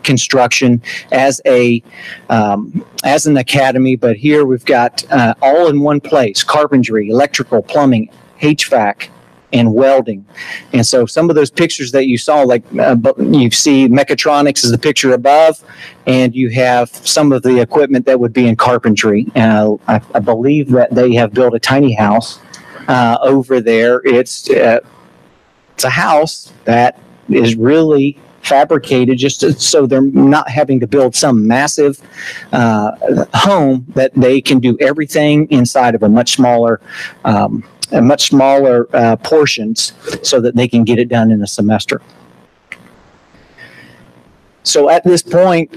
Speaker 2: construction as an academy, but here we've got all in one place: carpentry, electrical, plumbing, HVAC, and welding. And so some of those pictures that you saw, like you see mechatronics is the picture above, and you have some of the equipment that would be in carpentry. I believe that they have built a tiny house over there. It's a house that is really fabricated just so they're not having to build some massive home, that they can do everything inside of a much smaller portions, so that they can get it done in a semester. So at this point,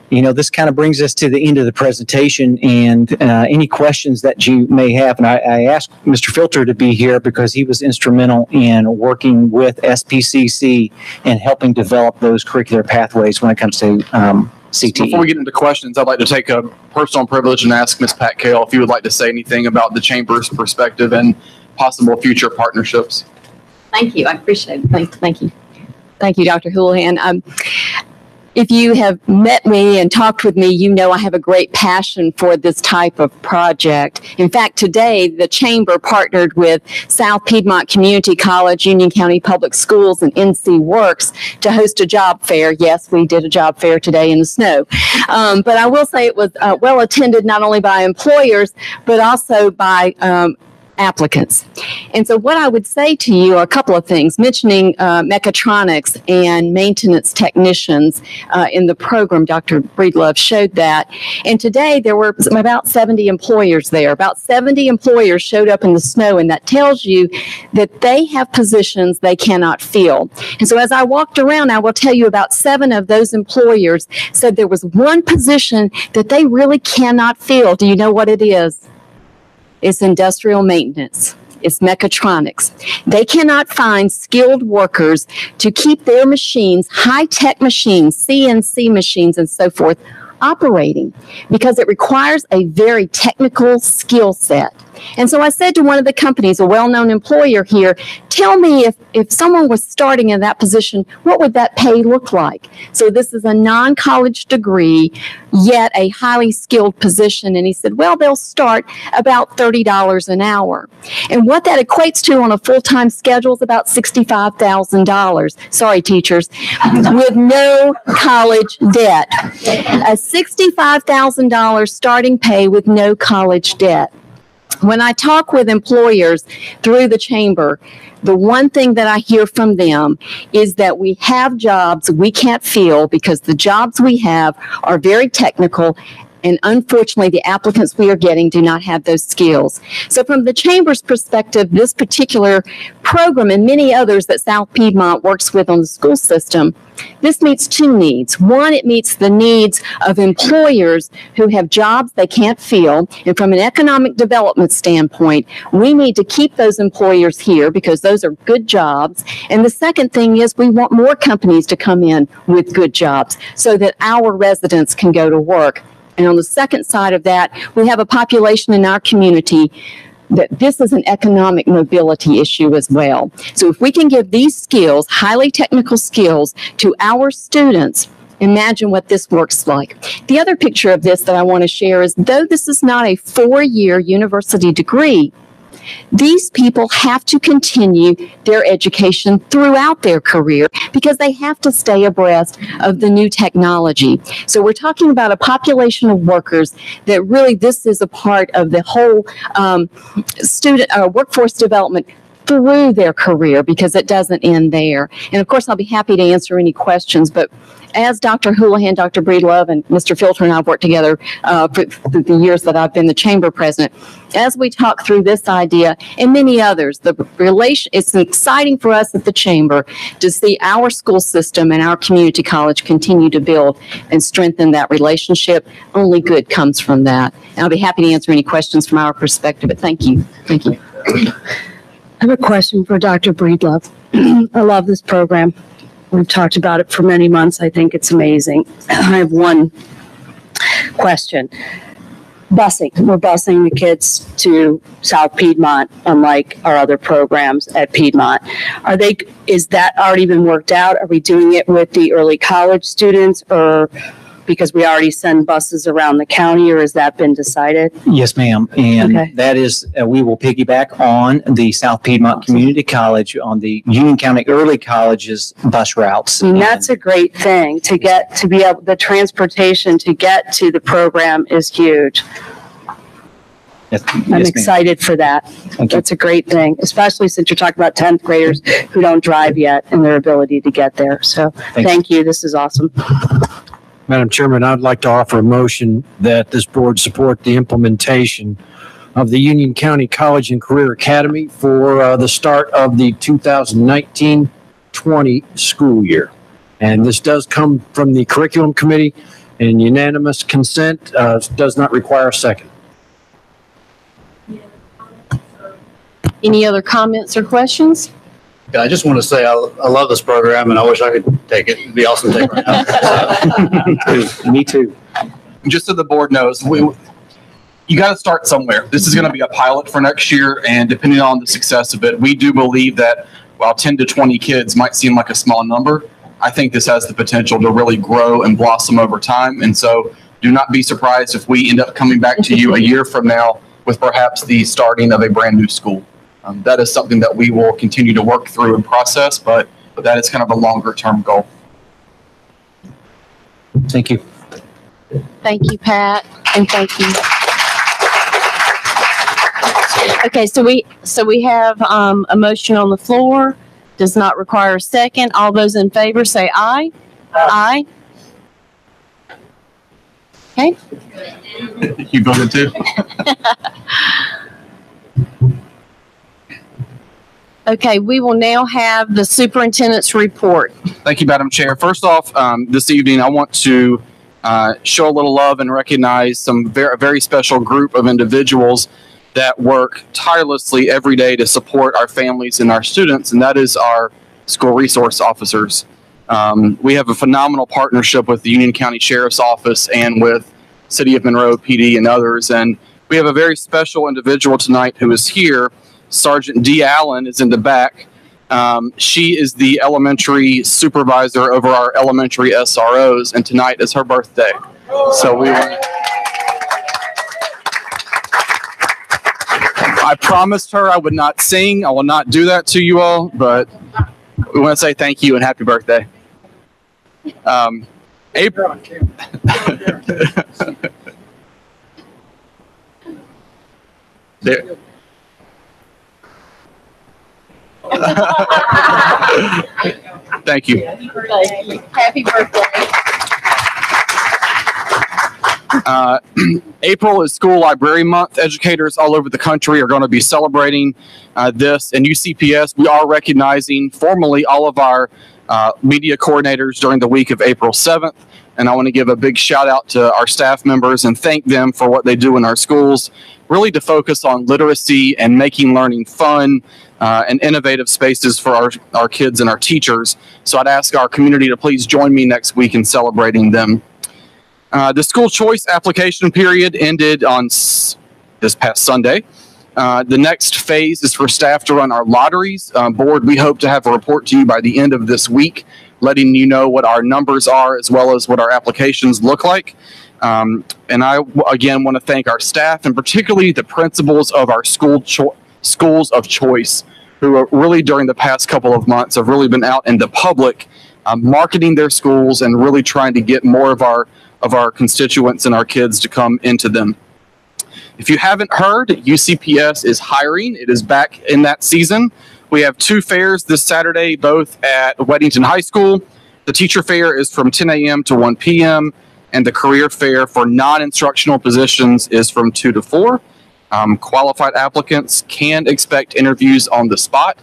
Speaker 2: this kind of brings us to the end of the presentation, and any questions that you may have. And I asked Mr. Filter to be here because he was instrumental in working with SPCC and helping develop those curricular pathways when it comes to CTE.
Speaker 13: Before we get into questions, I'd like to take a personal privilege and ask Ms. Pat Kale if you would like to say anything about the Chamber's perspective and possible future partnerships.
Speaker 19: Thank you. I appreciate it. Thank you. Thank you, Dr. Houlihan. If you have met me and talked with me, you know I have a great passion for this type of project. In fact, today, the Chamber partnered with South Piedmont Community College, Union County Public Schools, and NC Works to host a job fair. Yes, we did a job fair today in the snow. But I will say it was well attended not only by employers, but also by applicants. And so what I would say to you are a couple of things, mentioning mechatronics and maintenance technicians in the program. Dr. Breedlove showed that. And today there were about 70 employers there. About 70 employers showed up in the snow, and that tells you that they have positions they cannot fill. And so as I walked around, I will tell you about 7 of those employers said there was one position that they really cannot fill. Do you know what it is? It's industrial maintenance. It's mechatronics. They cannot find skilled workers to keep their machines, high-tech machines, CNC machines and so forth, operating because it requires a very technical skill set. And so I said to one of the companies, a well-known employer here, tell me if someone was starting in that position, what would that pay look like? So this is a non-college degree, yet a highly skilled position. And he said, well, they'll start about $30 an hour. And what that equates to on a full-time schedule is about $65,000. Sorry, teachers, with no college debt. A $65,000 starting pay with no college debt. When I talk with employers through the Chamber, the one thing that I hear from them is that we have jobs we can't fill because the jobs we have are very technical, and unfortunately, the applicants we are getting do not have those skills. So from the Chamber's perspective, this particular program and many others that South Piedmont works with on the school system, this meets 2 needs. One, it meets the needs of employers who have jobs they can't fill. And from an economic development standpoint, we need to keep those employers here because those are good jobs. And the second thing is we want more companies to come in with good jobs so that our residents can go to work. And on the second side of that, we have a population in our community that this is an economic mobility issue as well. So if we can give these skills, highly technical skills, to our students, imagine what this works like. The other picture of this that I want to share is, though this is not a 4-year university degree, these people have to continue their education throughout their career because they have to stay abreast of the new technology. So we're talking about a population of workers that really this is a part of the whole workforce development through their career because it doesn't end there. And of course, I'll be happy to answer any questions, but as Dr. Houlihan, Dr. Breedlove, and Mr. Filter and I have worked together for the years that I've been the Chamber President, as we talk through this idea and many others, it's exciting for us at the Chamber to see our school system and our community college continue to build and strengthen that relationship. Only good comes from that. And I'll be happy to answer any questions from our perspective, but thank you. Thank you.
Speaker 12: I have a question for Dr. Breedlove. I love this program. We've talked about it for many months. I think it's amazing. I have one question. Busing. We're busing the kids to South Piedmont, unlike our other programs at Piedmont. Is that already been worked out? Are we doing it with the early college students, or because we already send buses around the county, or has that been decided?
Speaker 2: Yes, ma'am. And
Speaker 12: Okay.
Speaker 2: that is, we will piggyback on the South Piedmont Community College on the Union County Early College's bus routes.
Speaker 12: And that's a great thing to be able, the transportation to get to the program is huge.
Speaker 2: Yes,
Speaker 12: I'm excited for that. That's a great thing, especially since you're talking about 10th graders who don't drive yet and their ability to get there. So thank you. This is awesome.
Speaker 20: Madam Chairman, I'd like to offer a motion that this board support the implementation of the Union County College and Career Academy for the start of the 2019-20 school year. And this does come from the Curriculum Committee, and unanimous consent does not require a second.
Speaker 1: Any other comments or questions?
Speaker 21: I just want to say I love this program and I wish I could take it. It'd be awesome to take right now.
Speaker 2: Me too.
Speaker 13: Just so the board knows, you got to start somewhere. This is going to be a pilot for next year, and depending on the success of it, we do believe that while 10 to 20 kids might seem like a small number, I think this has the potential to really grow and blossom over time. And so do not be surprised if we end up coming back to you a year from now with perhaps the starting of a brand new school. That is something that we will continue to work through and process, but that is kind of a longer term goal.
Speaker 2: Thank you.
Speaker 1: Thank you, Pat, and thank you. Okay, so we have a motion on the floor. Does not require a second. All those in favor say aye. Aye. Okay.
Speaker 13: You voted too?
Speaker 1: Okay, we will now have the superintendent's report.
Speaker 13: Thank you, Madam Chair. First off, this evening, I want to show a little love and recognize a very special group of individuals that work tirelessly every day to support our families and our students, and that is our school resource officers. We have a phenomenal partnership with the Union County Sheriff's Office and with City of Monroe PD and others, and we have a very special individual tonight who is here. Sergeant D. Allen is in the back. She is the elementary supervisor over our elementary SROs, and tonight is her birthday. So I promised her I would not sing. I will not do that to you all, but we want to say thank you and happy birthday. April. There. Thank you.
Speaker 1: Happy birthday.
Speaker 13: April is School Library Month. Educators all over the country are going to be celebrating this. And UCPS, we are recognizing formally all of our media coordinators during the week of April 7th. And I want to give a big shout out to our staff members and thank them for what they do in our schools, really to focus on literacy and making learning fun and innovative spaces for our kids and our teachers. So I'd ask our community to please join me next week in celebrating them. The school choice application period ended on this past Sunday. The next phase is for staff to run our lotteries. Board, we hope to have a report to you by the end of this week, letting you know what our numbers are as well as what our applications look like. And I, again, want to thank our staff and particularly the principals of our schools of choice, who are really during the past couple of months have really been out in the public marketing their schools and really trying to get more of our constituents and our kids to come into them. If you haven't heard, UCPS is hiring. It is back in that season. We have 2 fairs this Saturday, both at Weddington High School. The teacher fair is from 10 a.m. to 1 p.m. and the career fair for non-instructional positions is from 2 to 4. Qualified applicants can expect interviews on the spot.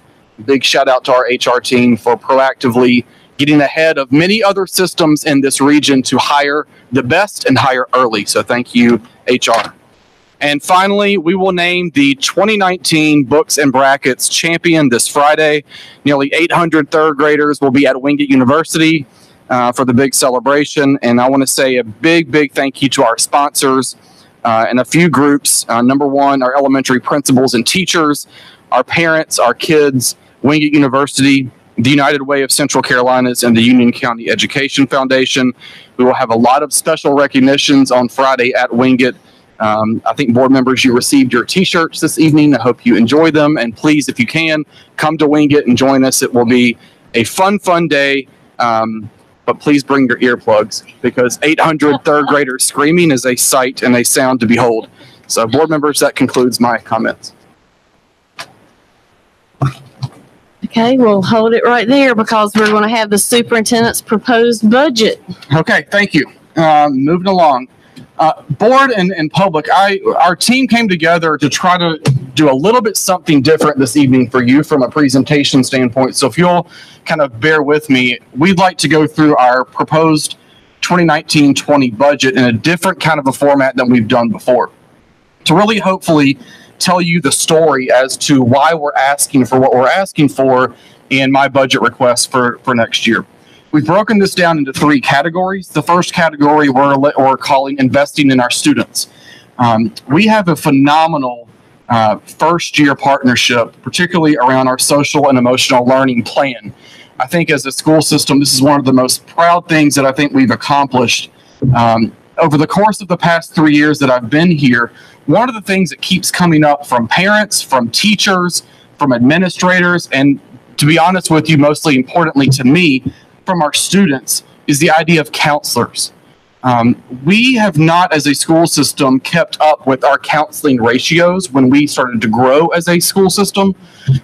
Speaker 13: Big shout out to our HR team for proactively getting ahead of many other systems in this region to hire the best and hire early. So thank you, HR. And finally, we will name the 2019 Books and Brackets champion this Friday. Nearly 800 third graders will be at Wingate University for the big celebration. And I want to say a big thank you to our sponsors and a few groups. Number one, our elementary principals and teachers, our parents, our kids, Wingate University, the United Way of Central Carolinas, and the Union County Education Foundation. We will have a lot of special recognitions on Friday at Wingate. I think board members, you received your t-shirts this evening. I hope you enjoy them. And please, if you can, come to Wingate and join us. It will be a fun day. But please bring your earplugs because 800 third graders screaming is a sight and a sound to behold. So board members, that concludes my comments.
Speaker 1: Okay, we'll hold it right there because we're going to have the superintendent's proposed budget.
Speaker 13: Okay, thank you. Moving along. Board and public, our team came together to try to do a little bit something different this evening for you from a presentation standpoint. So if you'll kind of bear with me, we'd like to go through our proposed 2019-20 budget in a different kind of a format than we've done before, to really hopefully tell you the story as to why we're asking for what we're asking for and my budget request for next year. We've broken this down into 3 categories. The first category we're calling investing in our students. We have a phenomenal first-year partnership, particularly around our social and emotional learning plan. I think as a school system, this is one of the most proud things that I think we've accomplished. Over the course of the past 3 years that I've been here, one of the things that keeps coming up from parents, from teachers, from administrators, and to be honest with you, mostly importantly to me, from our students, is the idea of counselors. We have not, as a school system, kept up with our counseling ratios when we started to grow as a school system.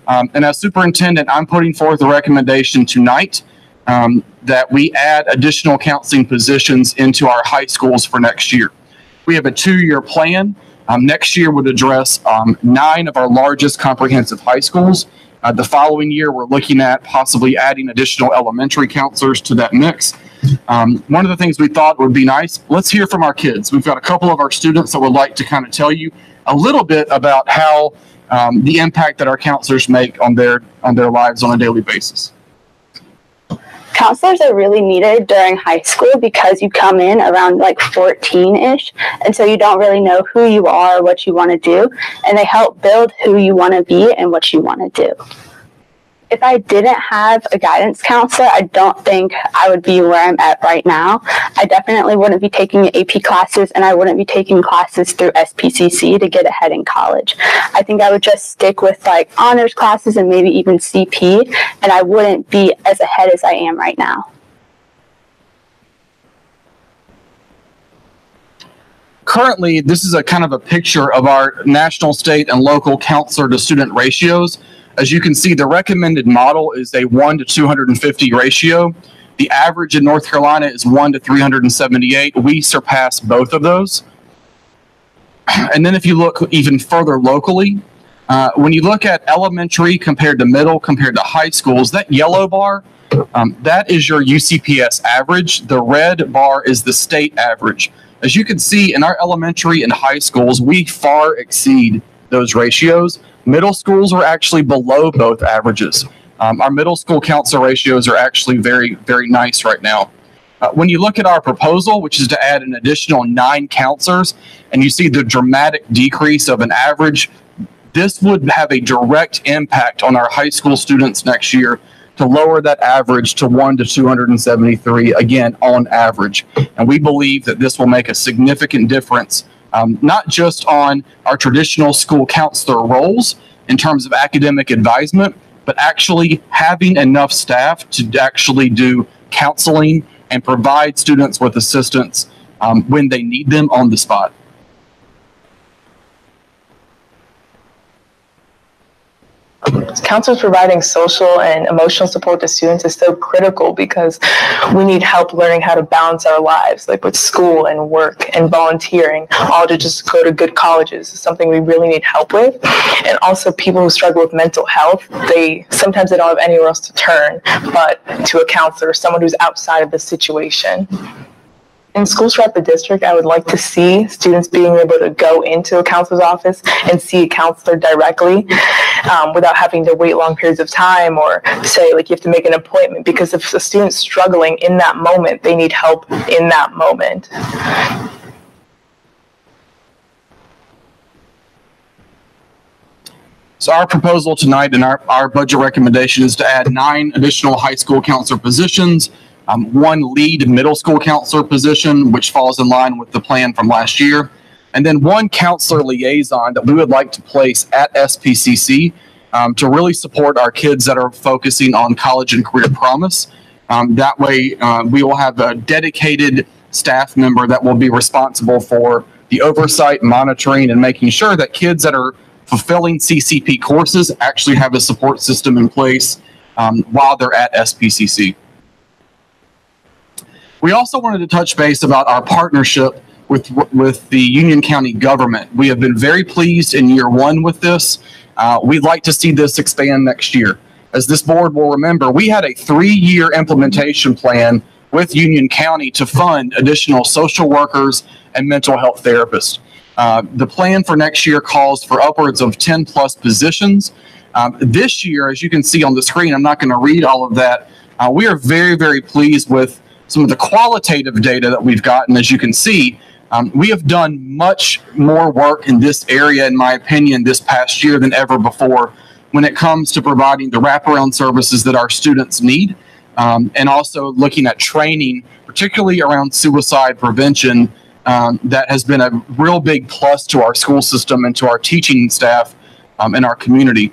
Speaker 13: And as superintendent, I'm putting forth a recommendation tonight that we add additional counseling positions into our high schools for next year. We have a 2-year plan. Next year would address 9 of our largest comprehensive high schools. The following year, we're looking at possibly adding additional elementary counselors to that mix. One of the things we thought would be nice, let's hear from our kids. We've got a couple of our students that would like to kind of tell you a little bit about how the impact that our counselors make on their lives on a daily basis.
Speaker 3: Counselors are really needed during high school because you come in around like 14-ish, and so you don't really know who you are, what you want to do, and they help build who you want to be and what you want to do. If I didn't have a guidance counselor, I don't think I would be where I'm at right now. I definitely wouldn't be taking AP classes, and I wouldn't be taking classes through SPCC to get ahead in college. I think I would just stick with like honors classes and maybe even CP, and I wouldn't be as ahead as I am right now.
Speaker 13: Currently, this is a kind of a picture of our national, state, and local counselor to student ratios. As you can see, the recommended model is a 1 to 250 ratio. The average in North Carolina is 1 to 378. We surpass both of those. And then if you look even further locally, when you look at elementary compared to middle compared to high schools, that yellow bar, that is your UCPS average. The red bar is the state average. As you can see, in our elementary and high schools, we far exceed those ratios. Middle schools are actually below both averages. Our middle school counselor ratios are actually very, very nice right now. When you look at our proposal, which is to add an additional 9 counselors, and you see the dramatic decrease of an average, this would have a direct impact on our high school students next year to lower that average to 1 to 273, again, on average. And we believe that this will make a significant difference, not just on our traditional school counselor roles in terms of academic advisement, but actually having enough staff to actually do counseling and provide students with assistance when they need them on the spot.
Speaker 22: Counselors providing social and emotional support to students is so critical because we need help learning how to balance our lives, like with school and work and volunteering, all to just go to good colleges is something we really need help with. And also people who struggle with mental health, sometimes they don't have anywhere else to turn but to a counselor, someone who's outside of the situation. In schools throughout the district, I would like to see students being able to go into a counselor's office and see a counselor directly without having to wait long periods of time or say, like, you have to make an appointment, because if a student's struggling in that moment, they need help in that moment.
Speaker 13: So our proposal tonight and our budget recommendation is to add 9 additional high school counselor positions, 1 lead middle school counselor position, which falls in line with the plan from last year, and then 1 counselor liaison that we would like to place at SPCC to really support our kids that are focusing on college and career promise. That way, we will have a dedicated staff member that will be responsible for the oversight, monitoring, and making sure that kids that are fulfilling CCP courses actually have a support system in place while they're at SPCC. We also wanted to touch base about our partnership with the Union County government. We have been very pleased in year 1 with this. We'd like to see this expand next year. As this board will remember, we had a 3-year implementation plan with Union County to fund additional social workers and mental health therapists. The plan for next year calls for upwards of 10 plus positions. This year, as you can see on the screen, I'm not going to read all of that. We are very, very pleased with some of the qualitative data that we've gotten. As you can see, we have done much more work in this area, in my opinion, this past year than ever before when it comes to providing the wraparound services that our students need, and also looking at training, particularly around suicide prevention. That has been a real big plus to our school system and to our teaching staff in our community.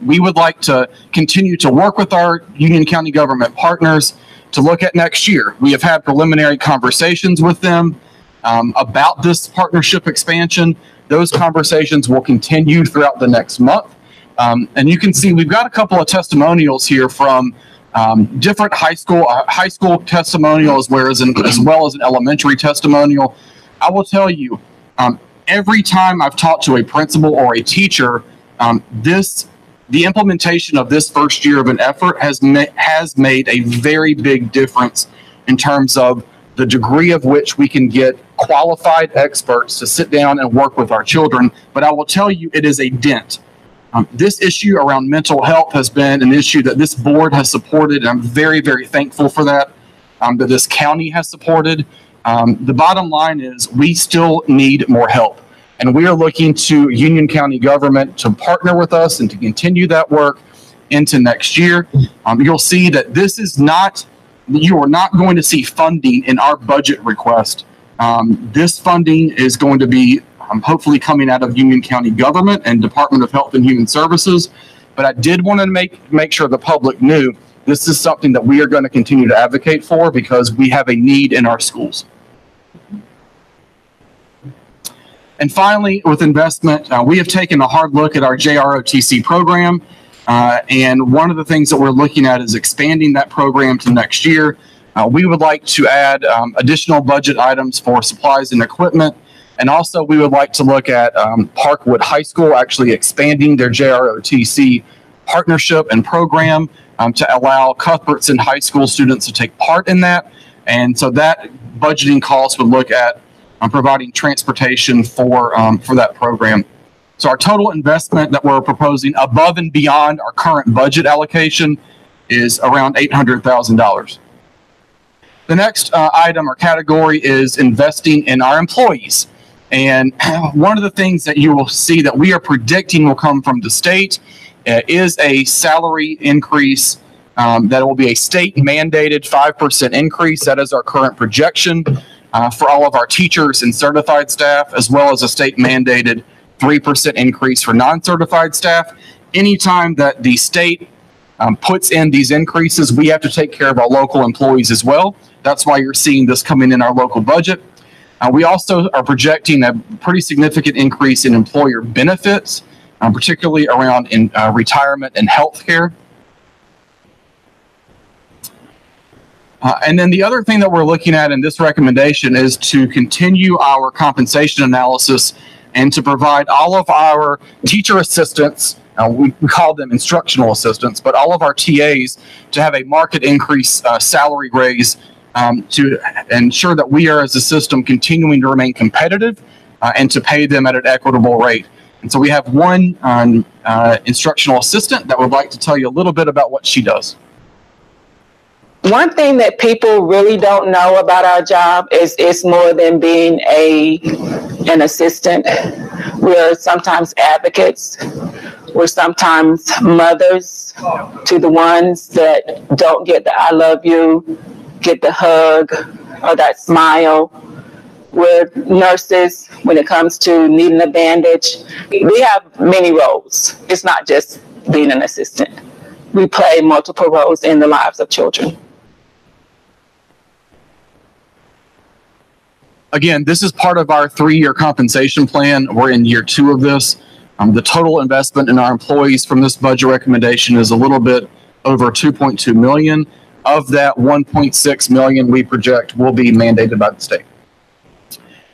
Speaker 13: We would like to continue to work with our Union County government partners to look at next year. We have had preliminary conversations with them about this partnership expansion. Those conversations will continue throughout the next month. And you can see we've got a couple of testimonials here from different high school testimonial as well as an elementary testimonial. I will tell you, every time I've talked to a principal or a teacher, the implementation of this first year of an effort has made a very big difference in terms of the degree of which we can get qualified experts to sit down and work with our children. But I will tell you, it is a dent. This issue around mental health has been an issue that this board has supported, and I'm very, very thankful for that this county has supported. The bottom line is we still need more help, and we are looking to Union County government to partner with us and to continue that work into next year. You'll see that you are not going to see funding in our budget request. This funding is going to be hopefully coming out of Union County government and Department of Health and Human Services. But I did want to make sure the public knew this is something that we are going to continue to advocate for because we have a need in our schools. And finally, with investment, we have taken a hard look at our JROTC program. And one of the things that we're looking at is expanding that program to next year. We would like to add additional budget items for supplies and equipment. And also, we would like to look at Parkwood High School actually expanding their JROTC partnership and program to allow Cuthbertson High School students to take part in that. And so that budgeting cost would look at providing transportation for that program. So our total investment that we're proposing above and beyond our current budget allocation is around $800,000. The next item or category is investing in our employees. And one of the things that you will see that we are predicting will come from the state is a salary increase that will be a state mandated 5% increase. That is our current projection for all of our teachers and certified staff, as well as a state mandated 3% increase for non-certified staff. Anytime that the state puts in these increases, we have to take care of our local employees as well. That's why you're seeing this coming in our local budget. We also are projecting a pretty significant increase in employer benefits, particularly around retirement and health care. And then the other thing that we're looking at in this recommendation is to continue our compensation analysis and to provide all of our teacher assistants, we call them instructional assistants, but all of our TAs to have a market increase salary raise to ensure that we are, as a system, continuing to remain competitive and to pay them at an equitable rate. And so we have one instructional assistant that would like to tell you a little bit about what she does.
Speaker 4: One thing that people really don't know about our job is it's more than being an assistant. We're sometimes advocates. We're sometimes mothers to the ones that don't get the I love you, get the hug, or that smile. We're nurses when it comes to needing a bandage. We have many roles. It's not just being an assistant. We play multiple roles in the lives of children.
Speaker 13: Again, this is part of our 3-year compensation plan. We're in year 2 of this. The total investment in our employees from this budget recommendation is a little bit over $2.2 million. Of that, $1.6 million we project will be mandated by the state.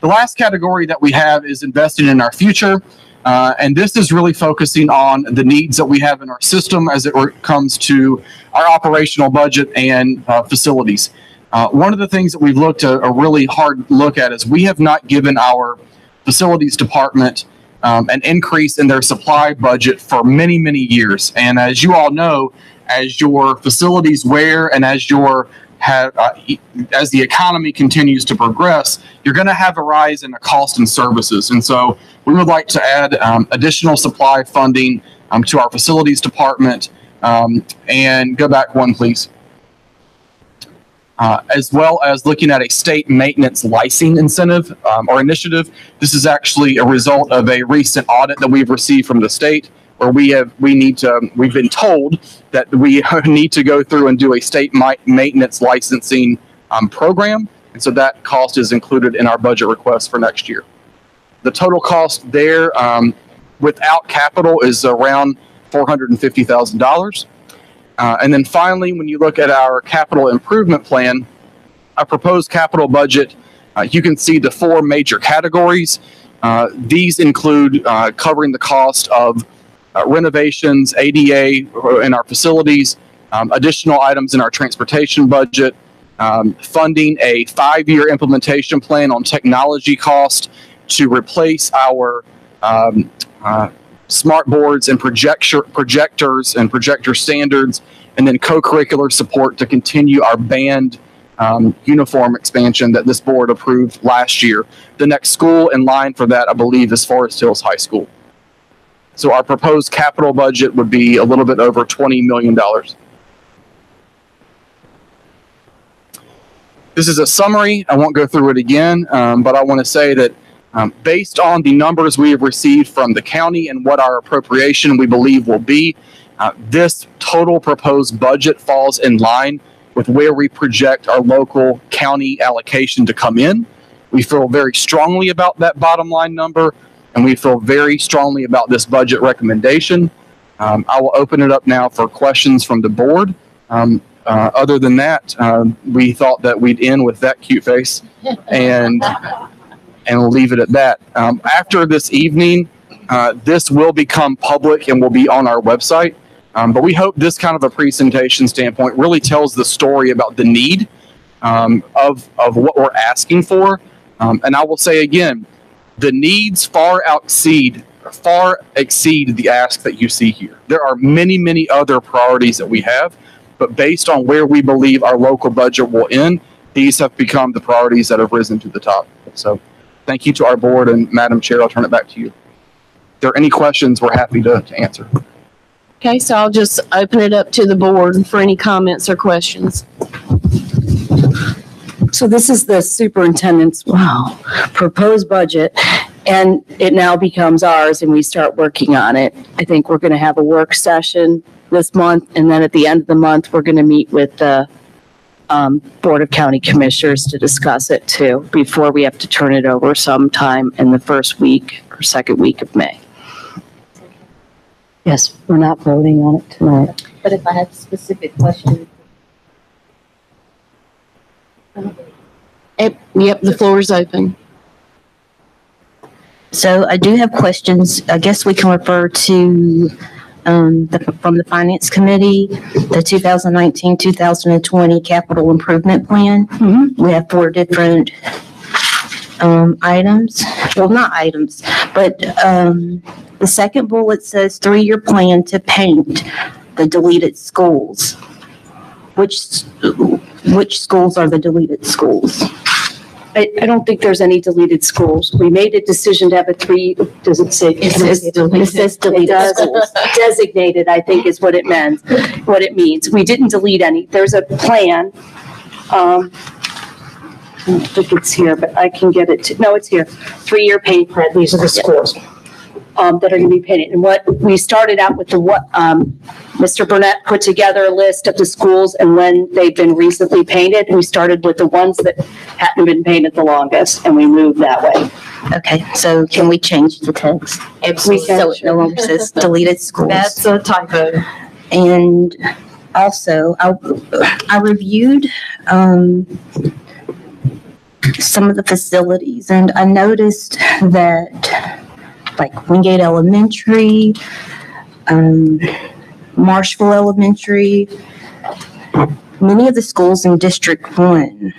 Speaker 13: The last category that we have is investing in our future. And this is really focusing on the needs that we have in our system as it comes to our operational budget and facilities. One of the things that we've looked at a really hard look at is we have not given our facilities department an increase in their supply budget for many, many years. And as you all know, as your facilities wear and as as the economy continues to progress, you're going to have a rise in the cost and services. And so we would like to add additional supply funding to our facilities department. And go back one, please. As well as looking at a state maintenance licensing incentive or initiative. This is actually a result of a recent audit that we've received from the state, where we've been told that we need to go through and do a state maintenance licensing program. And so that cost is included in our budget request for next year. The total cost there without capital is around $450,000. And then finally, when you look at our capital improvement plan, our proposed capital budget, you can see the four major categories. These include covering the cost of renovations, ADA in our facilities, additional items in our transportation budget, funding a 5-year implementation plan on technology cost to replace our smart boards and projectors and projector standards, and then co-curricular support to continue our band uniform expansion that this board approved last year. The next school in line for that, I believe, is Forest Hills High School. So our proposed capital budget would be a little bit over $20 million. This is a summary. I won't go through it again, but I want to say that based on the numbers we have received from the county and what our appropriation we believe will be, this total proposed budget falls in line with where we project our local county allocation to come in. We feel very strongly about that bottom line number, and we feel very strongly about this budget recommendation. I will open it up now for questions from the board. Other than that, we thought that we'd end with that cute face and leave it at that. After this evening, this will become public and will be on our website. But we hope this kind of a presentation standpoint really tells the story about the need of what we're asking for. And I will say again, the needs far exceed the ask that you see here. There are many, many other priorities that we have, but based on where we believe our local budget will end, these have become the priorities that have risen to the top. So thank you to our board, and Madam Chair, I'll turn it back to you. If there are any questions, we're happy to answer.
Speaker 1: Okay, so I'll just open it up to the board for any comments or questions.
Speaker 12: So this is the superintendent's, proposed budget, and it now becomes ours, and we start working on it. I think we're going to have a work session this month, and then at the end of the month, we're going to meet with the Board of County Commissioners to discuss it too, before we have to turn it over sometime in the first week or second week of May. Yes, we're not voting on it tonight.
Speaker 5: But if I have a specific question.
Speaker 1: Yep, the floor is open.
Speaker 5: So I do have questions. I guess we can refer to from the Finance Committee, the 2019-2020 Capital Improvement Plan.
Speaker 12: Mm-hmm.
Speaker 5: We have 4 different items. Well, not items, but the second bullet says 3-year plan to paint the deleted schools. Which schools are the deleted schools?
Speaker 12: I don't think there's any deleted schools. We made a decision to have a 3, does it say?
Speaker 5: It says deleted schools.
Speaker 12: Designated, I think is what it meant, what it means. We didn't delete any. There's a plan. I don't think it's here, but I can get it no, it's here. 3-year paint plan. These are the schools that are going to be painted. And what we started out with Mr. Burnett put together a list of the schools and when they've been recently painted. We started with the ones that hadn't been painted the longest, and we moved that way.
Speaker 5: Okay, so can we change the text?
Speaker 12: Absolutely.
Speaker 5: So it no longer says deleted schools.
Speaker 12: That's a typo.
Speaker 5: And also, I reviewed some of the facilities, and I noticed that like Wingate Elementary, Marshville Elementary, many of the schools in District 1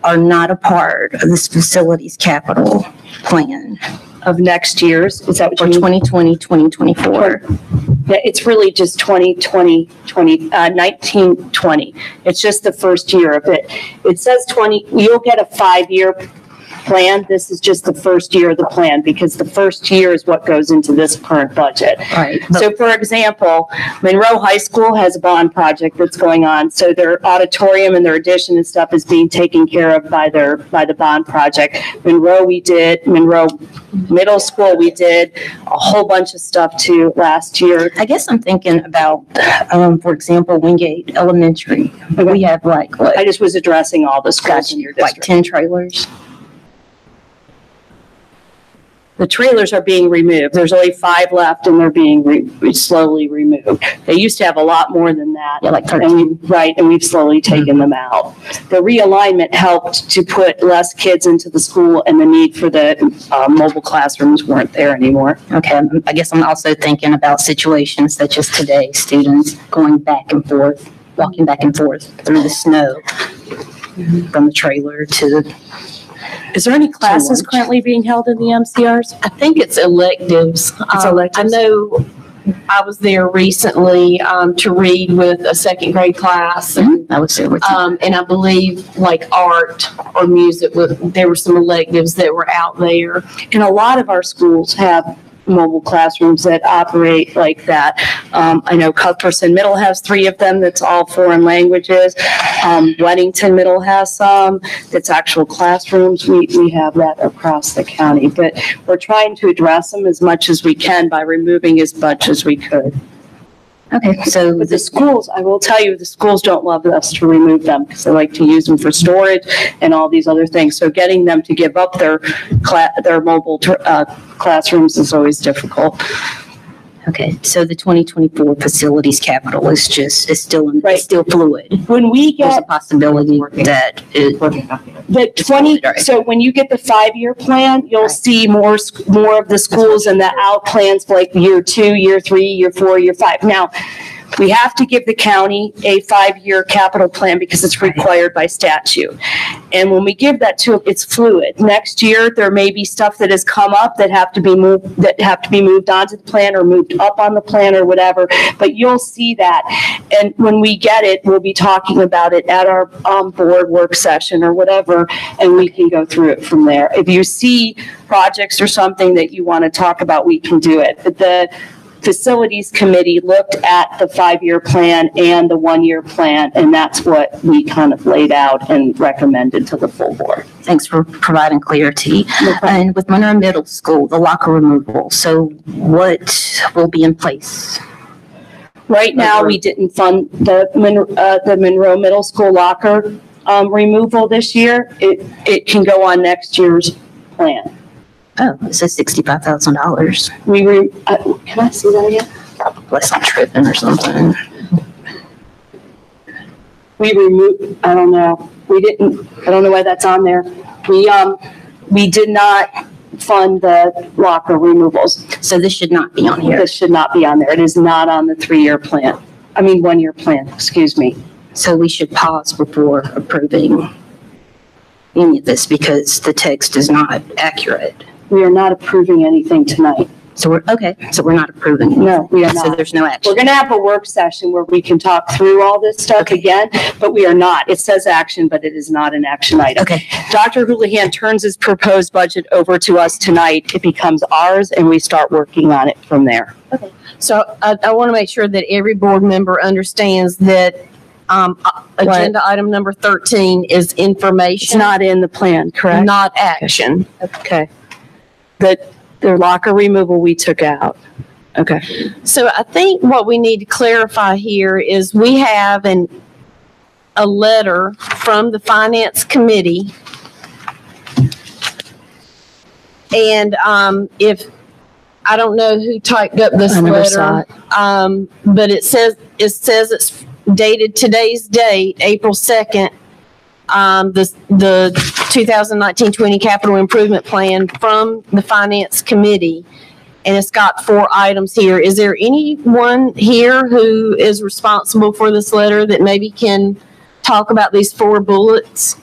Speaker 5: are not a part of this facilities capital plan
Speaker 12: of next year's. Is that what
Speaker 5: for
Speaker 12: you mean?
Speaker 5: 2020, 2024.
Speaker 12: Yeah, it's really just 2020, 19, 20. It's just the first year of it. It says 20, you'll get a 5-year plan. This is just the first year of the plan because the first year is what goes into this current budget.
Speaker 5: Right.
Speaker 12: So for example, Monroe High School has a bond project that's going on. So their auditorium and their addition and stuff is being taken care of by the bond project. Monroe Middle School, we did a whole bunch of stuff too last year.
Speaker 5: I guess I'm thinking about, for example, Wingate Elementary. We have like, what?
Speaker 12: I just was addressing all the schools in your district.
Speaker 5: Like 10 trailers.
Speaker 12: The trailers are being removed. There's only 5 left and they're being slowly removed. They used to have a lot more than that.
Speaker 5: Yeah, like 13.
Speaker 12: And we've slowly taken them out. The realignment helped to put less kids into the school and the need for the mobile classrooms weren't there anymore.
Speaker 5: Okay, I guess I'm also thinking about situations such as today, students going back and forth, walking back and forth through the snow from the trailer to the...
Speaker 12: Is there any classes currently being held in the MCRs?
Speaker 1: I think it's electives.
Speaker 12: It's electives.
Speaker 1: I know I was there recently to read with a second grade class. And,
Speaker 5: I was there with
Speaker 1: and I believe like art or music, there were some electives that were out there.
Speaker 12: And a lot of our schools have mobile classrooms that operate like that. I know Cuthbertson Middle has 3 of them that's all foreign languages. Weddington Middle has some that's actual classrooms. We have that across the county, but we're trying to address them as much as we can by removing as much as we could.
Speaker 5: Okay, so
Speaker 12: but the schools, I will tell you, the schools don't love us to remove them because they like to use them for storage and all these other things. So getting them to give up their mobile classrooms is always difficult.
Speaker 5: Okay, so the 2024 facilities capital is still fluid.
Speaker 12: When we
Speaker 5: There's a
Speaker 12: get
Speaker 5: possibility that
Speaker 12: so when you get the 5-year plan, you'll see more of the schools and the out plans for like year 2, year 3, year 4, year 5. Now, we have to give the county a 5-year capital plan because it's required by statute. And when we give that to them, it's fluid. Next year, there may be stuff that has come up that have to be moved onto the plan or moved up on the plan or whatever. But you'll see that. And when we get it, we'll be talking about it at our board work session or whatever, and we can go through it from there. If you see projects or something that you want to talk about, we can do it. But the Facilities Committee looked at the 5-year plan and the 1-year plan, and that's what we kind of laid out and recommended to the full board.
Speaker 5: Thanks for providing clarity. And with Monroe Middle School, the locker removal, so what will be in place?
Speaker 12: Right now, we didn't fund the Monroe Middle School locker removal this year. It can go on next year's plan.
Speaker 5: Oh, it says $65,000.
Speaker 12: Can I see that again?
Speaker 5: Unless I'm tripping or something.
Speaker 12: We removed, I don't know. I don't know why that's on there. We did not fund the locker removals.
Speaker 5: So this should not be on here.
Speaker 12: This should not be on there. It is not on the 3-year plan. 1-year plan, excuse me.
Speaker 5: So we should pause before approving any of this because the text is not accurate.
Speaker 12: We are not approving anything tonight.
Speaker 5: So we're not approving anything.
Speaker 12: No, we are not.
Speaker 5: So there's no action.
Speaker 12: We're going to have a work session where we can talk through all this stuff again, but we are not. It says action, but it is not an action item.
Speaker 5: Okay.
Speaker 12: Dr. Houlihan turns his proposed budget over to us tonight. It becomes ours and we start working on it from there.
Speaker 1: Okay. So I want to make sure that every board member understands that agenda item number 13 is information.
Speaker 12: It's not in the plan, correct?
Speaker 1: Not action.
Speaker 12: Okay. That their locker removal we took out. Okay.
Speaker 1: So I think what we need to clarify here is we have a letter from the Finance Committee. And if I don't know who typed up this letter, but it says it's dated today's date, April 2nd. The 2019-20 capital improvement plan from the Finance Committee, and it's got 4 items here. Is there anyone here who is responsible for this letter that maybe can talk about these 4 bullets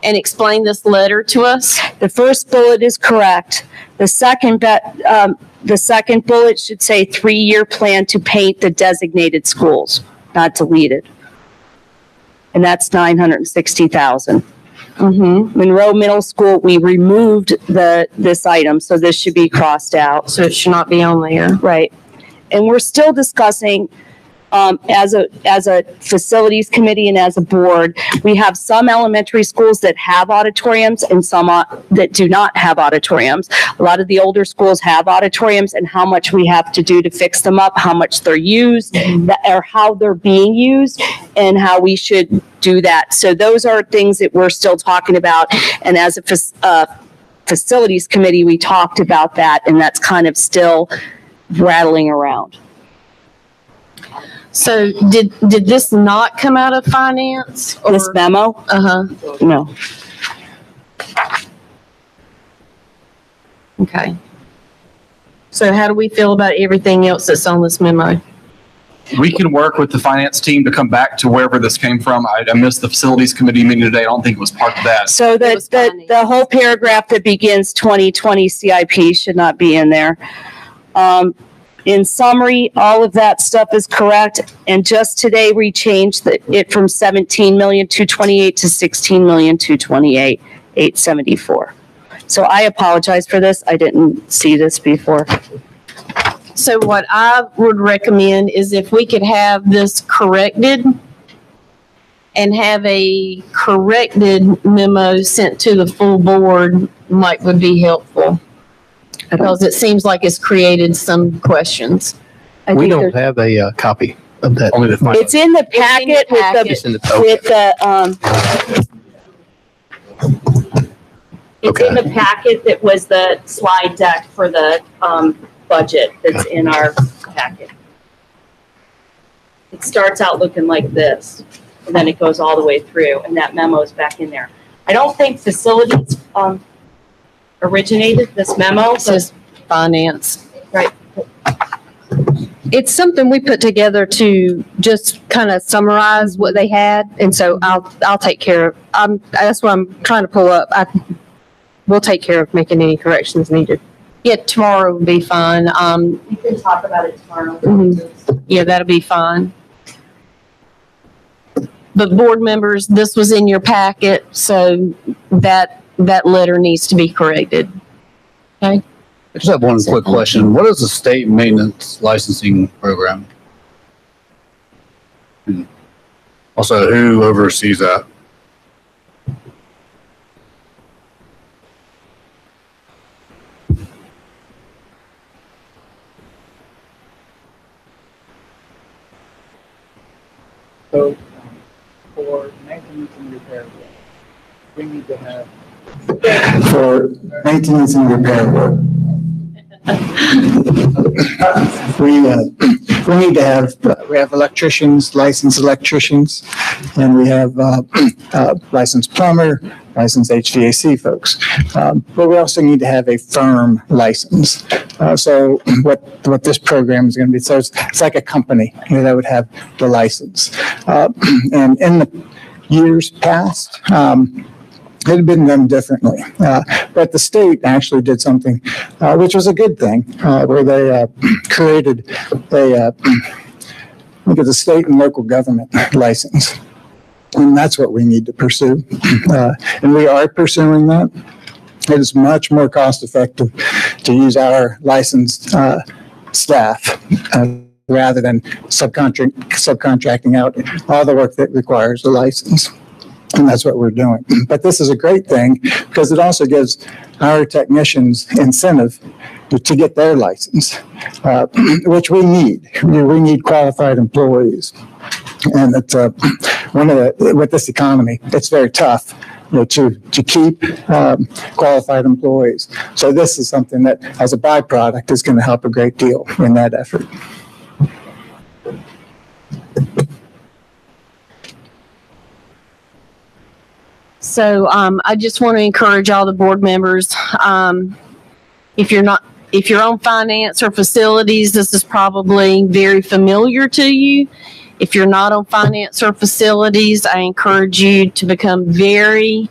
Speaker 1: and explain this letter to us?
Speaker 12: The first bullet is correct. The second bullet should say 3-year plan to paint the designated schools, not deleted. And that's $960,000. Monroe Middle School, we removed this item, so this should be crossed out.
Speaker 1: So it should not be on there.
Speaker 12: Right. And we're still discussing, as a facilities committee and as a board, we have some elementary schools that have auditoriums and some that do not have auditoriums. A lot of the older schools have auditoriums, and how much we have to do to fix them up, how much they're used, or how they're being used, and how we should do that. So those are things that we're still talking about. And as a facilities committee, we talked about that, and that's kind of still rattling around.
Speaker 1: So did this not come out of finance? Or?
Speaker 12: This memo? No.
Speaker 1: Okay. So how do we feel about everything else that's on this memo?
Speaker 13: We can work with the finance team to come back to wherever this came from. I missed the facilities committee meeting today. I don't think it was part of that.
Speaker 12: So the whole paragraph that begins 2020 CIP should not be in there. In summary, all of that stuff is correct. And just today, we changed it from 17,228,000 to 16,228,874. So I apologize for this. I didn't see this before.
Speaker 1: So what I would recommend is if we could have this corrected and have a corrected memo sent to the full board, would be helpful. Because it seems like it's created some questions.
Speaker 21: We don't have a copy of that. Only the final.
Speaker 12: It's in the packet
Speaker 21: It's in the
Speaker 12: it's in the packet that was the slide deck for the budget that's in our packet. It starts out looking like this, and then it goes all the way through, and that memo is back in there. I don't think facilities originated this memo.
Speaker 1: It says finance.
Speaker 12: Right.
Speaker 6: It's something we put together to just kind of summarize what they had, and so I'll take care of. That's what I'm trying to pull up. We'll take care of making any corrections needed.
Speaker 1: Yeah, tomorrow will be fine.
Speaker 12: We can talk about it tomorrow.
Speaker 1: Yeah, that'll be fine. But board members, this was in your packet, so that letter needs to be corrected. Okay.
Speaker 21: I just have one quick question. What is the state maintenance licensing program? Also, who oversees that?
Speaker 8: So for maintenance and repair, we need to have.
Speaker 23: For maintenance and repair work. We need to have, we have electricians, licensed electricians, and we have licensed plumber, licensed HVAC folks. But we also need to have a firm license. So what this program is going to be, so it's like a company that would have the license. And in the years past, it had been done differently. But the state actually did something which was a good thing, where they created look at the state and local government license. And that's what we need to pursue. And we are pursuing that. It is much more cost effective to use our licensed staff rather than subcontracting out all the work that requires a license. And that's what we're doing. But this is a great thing because it also gives our technicians incentive to get their license, which we need. We need qualified employees. And it's with this economy, it's very tough to keep qualified employees. So this is something that, as a byproduct, is going to help a great deal in that effort.
Speaker 1: So I just want to encourage all the board members, if you're on finance or facilities, this is probably very familiar to you. If you're not on finance or facilities, I encourage you to become very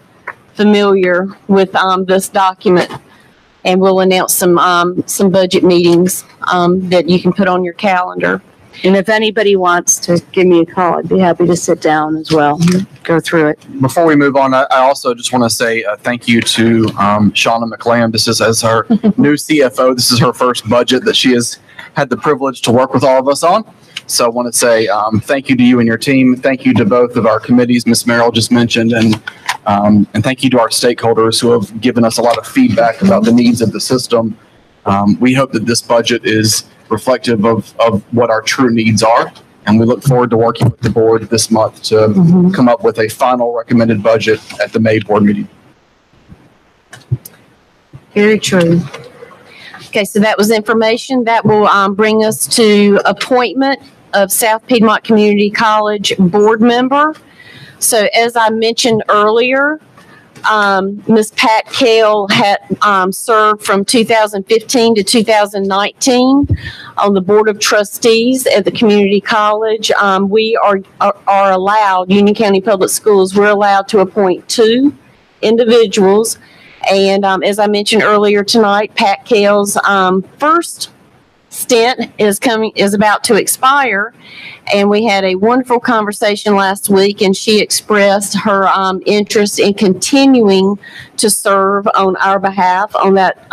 Speaker 1: familiar with this document. And we'll announce some budget meetings that you can put on your calendar.
Speaker 12: And if anybody wants to give me a call, I'd be happy to sit down as well, go through it.
Speaker 13: Before we move on, I also just want to say thank you to Shauna McLam. This is as our new CFO. This is her first budget that she has had the privilege to work with all of us on. So I want to say thank you to you and your team. Thank you to both of our committees, Ms. Merrill just mentioned, and thank you to our stakeholders who have given us a lot of feedback about the needs of the system. We hope that this budget is reflective of what our true needs are, and we look forward to working with the board this month to come up with a final recommended budget at the May board meeting.
Speaker 1: Very true. Okay, so that was information that will bring us to appointment of South Piedmont Community College board member. So as I mentioned earlier, Ms. Pat Kale had served from 2015 to 2019 on the Board of Trustees at the community college. We are allowed, Union County Public Schools, we're allowed to appoint 2 individuals. And as I mentioned earlier tonight, Pat Kale's first stint is about to expire, and we had a wonderful conversation last week, and she expressed her interest in continuing to serve on our behalf on that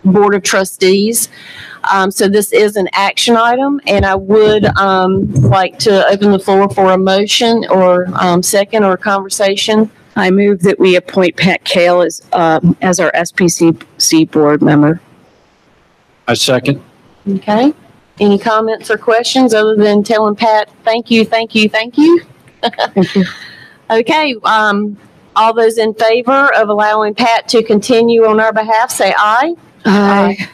Speaker 1: Board of Trustees. So this is an action item, and I would like to open the floor for a motion or second or conversation.
Speaker 12: I move that we appoint Pat Kale as our SPCC board member.
Speaker 20: I second.
Speaker 1: Okay. Any comments or questions other than telling Pat, thank you, thank you, thank you?
Speaker 12: Thank you.
Speaker 1: Okay. All those in favor of allowing Pat to continue on our behalf, say aye.
Speaker 12: Aye.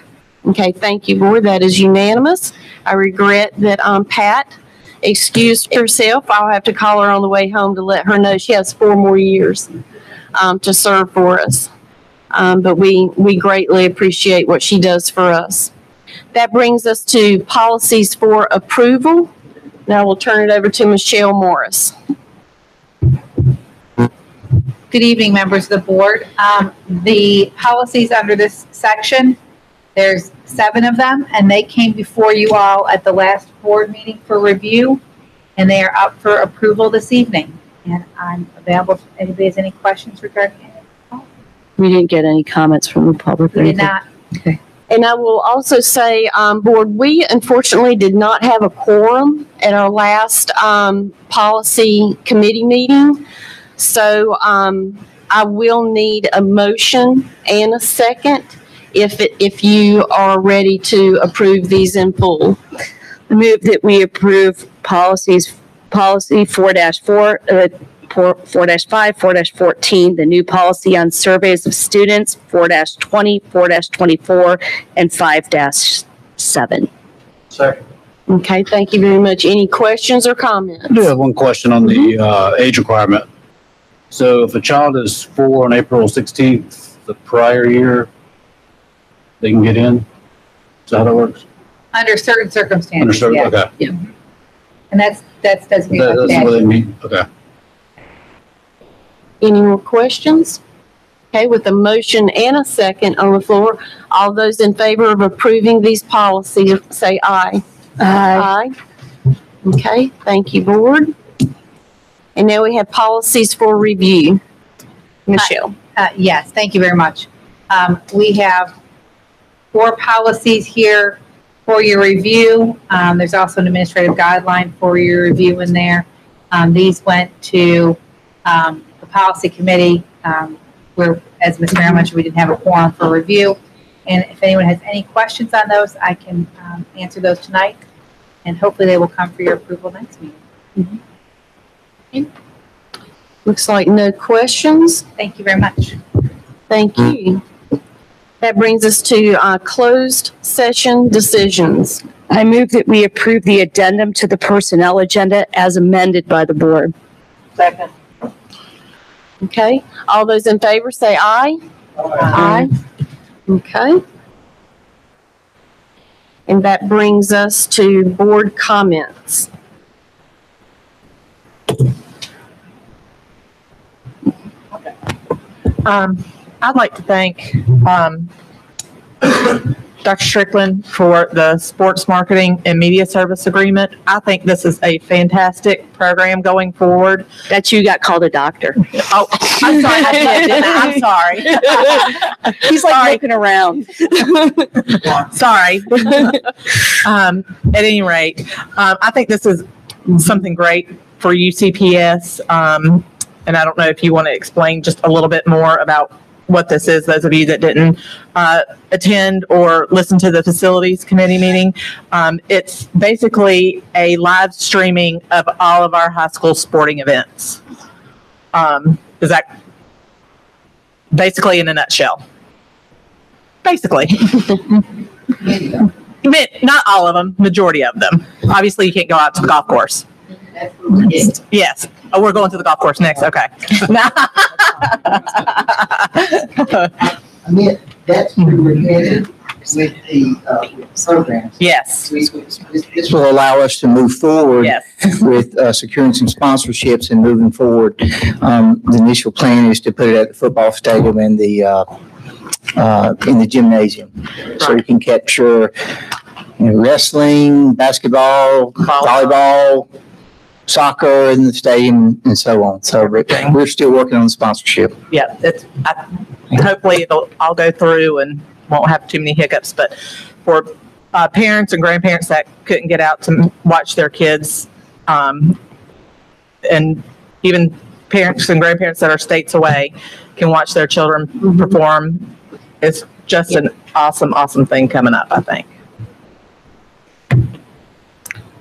Speaker 1: Okay. Thank you, board. That is unanimous. I regret that Pat excused herself. I'll have to call her on the way home to let her know she has 4 more years to serve for us. But we greatly appreciate what she does for us. That brings us to policies for approval. Now we'll turn it over to Michelle Morris.
Speaker 7: Good evening, members of the board. The policies under this section, there's 7 of them, and they came before you all at the last board meeting for review, and they are up for approval this evening. And I'm available if anybody has any questions regarding it.
Speaker 12: We didn't get any comments from the public.
Speaker 7: We did not.
Speaker 12: Okay.
Speaker 1: And I will also say, board, we unfortunately did not have a quorum at our last policy committee meeting. So I will need a motion and a second if you are ready to approve these in full.
Speaker 12: I move that we approve policy 4-4, 4-5, 4-14, the new policy on surveys of students, 4-20, 4-24, and 5-7.
Speaker 21: Second.
Speaker 1: Okay, thank you very much. Any questions or comments?
Speaker 21: I do have one question on the age requirement. So if a child is 4 on April 16th, the prior year, they can get in? Is that how that works?
Speaker 7: Under certain circumstances,
Speaker 21: Under certain,
Speaker 7: yeah.
Speaker 21: okay.
Speaker 7: Yeah. And that's designated.
Speaker 21: That's what they mean, okay.
Speaker 1: Any more questions? Okay, with a motion and a second on the floor, all those in favor of approving these policies, say aye.
Speaker 12: Aye.
Speaker 1: Aye. Okay, thank you, board. And now we have policies for review. Michelle.
Speaker 7: Yes, thank you very much. We have 4 policies here for your review. There's also an administrative guideline for your review in there. These went to the policy committee where, as Ms. Merrill mentioned, we didn't have a quorum for review. And if anyone has any questions on those, I can answer those tonight. And hopefully they will come for your approval next meeting.
Speaker 1: Mm-hmm. Okay. Looks like no questions.
Speaker 7: Thank you very much.
Speaker 1: Thank you. That brings us to closed session decisions.
Speaker 12: I move that we approve the addendum to the personnel agenda as amended by the board.
Speaker 7: Second.
Speaker 1: Okay. All those in favor say aye. Aye. Okay. And that brings us to board comments.
Speaker 9: I'd like to thank Dr. Strickland for the sports marketing and media service agreement. I think this is a fantastic program going forward.
Speaker 1: That you got called a doctor.
Speaker 9: Oh, I'm sorry. I did, didn't I? I'm sorry.
Speaker 1: He's like looking around.
Speaker 9: Sorry. At any rate, I think this is something great for UCPS. And I don't know if you want to explain just a little bit more about what this is, those of you that didn't attend or listen to the facilities committee meeting. It's basically a live streaming of all of our high school sporting events. Is that basically in a nutshell? Basically. Not all of them, majority of them. Obviously, you can't go out to the golf course. Yes. Oh, we're going to the golf course next. Okay.
Speaker 8: I mean, that's related with the programs.
Speaker 9: Yes.
Speaker 2: This will allow us to move forward with securing some sponsorships and moving forward. The initial plan is to put it at the football stadium and in the gymnasium, so we can capture wrestling, basketball, volleyball, soccer in the stadium, and so on. So we're still working on the sponsorship.
Speaker 9: Yeah, hopefully it'll all go through and won't have too many hiccups. But for parents and grandparents that couldn't get out to watch their kids, and even parents and grandparents that are states away can watch their children perform, it's just an awesome, awesome thing coming up, I think.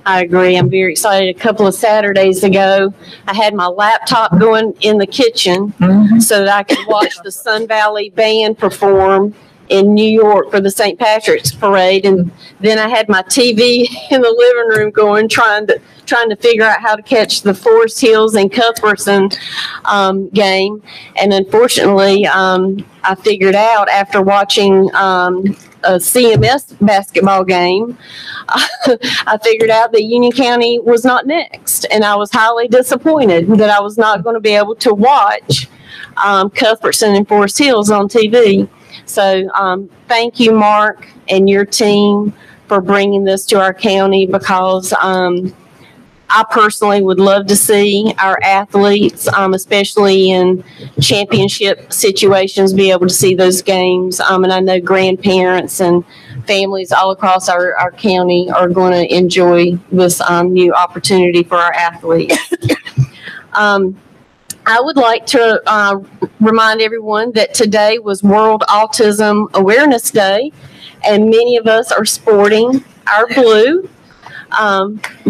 Speaker 1: I agree. I'm very excited. A couple of Saturdays ago, I had my laptop going in the kitchen so that I could watch the Sun Valley Band perform in New York for the St. Patrick's Parade, and then I had my TV in the living room going, trying to figure out how to catch the Forest Hills and Cuthbertson game. And unfortunately, I figured out after watching a CMS basketball game, I figured out that Union County was not next, and I was highly disappointed that I was not going to be able to watch Cuthbertson and Forest Hills on TV. So thank you, Mark, and your team for bringing this to our county, because I personally would love to see our athletes, especially in championship situations, be able to see those games. And I know grandparents and families all across our county are going to enjoy this new opportunity for our athletes. I would like to remind everyone that today was World Autism Awareness Day, and many of us are sporting our blue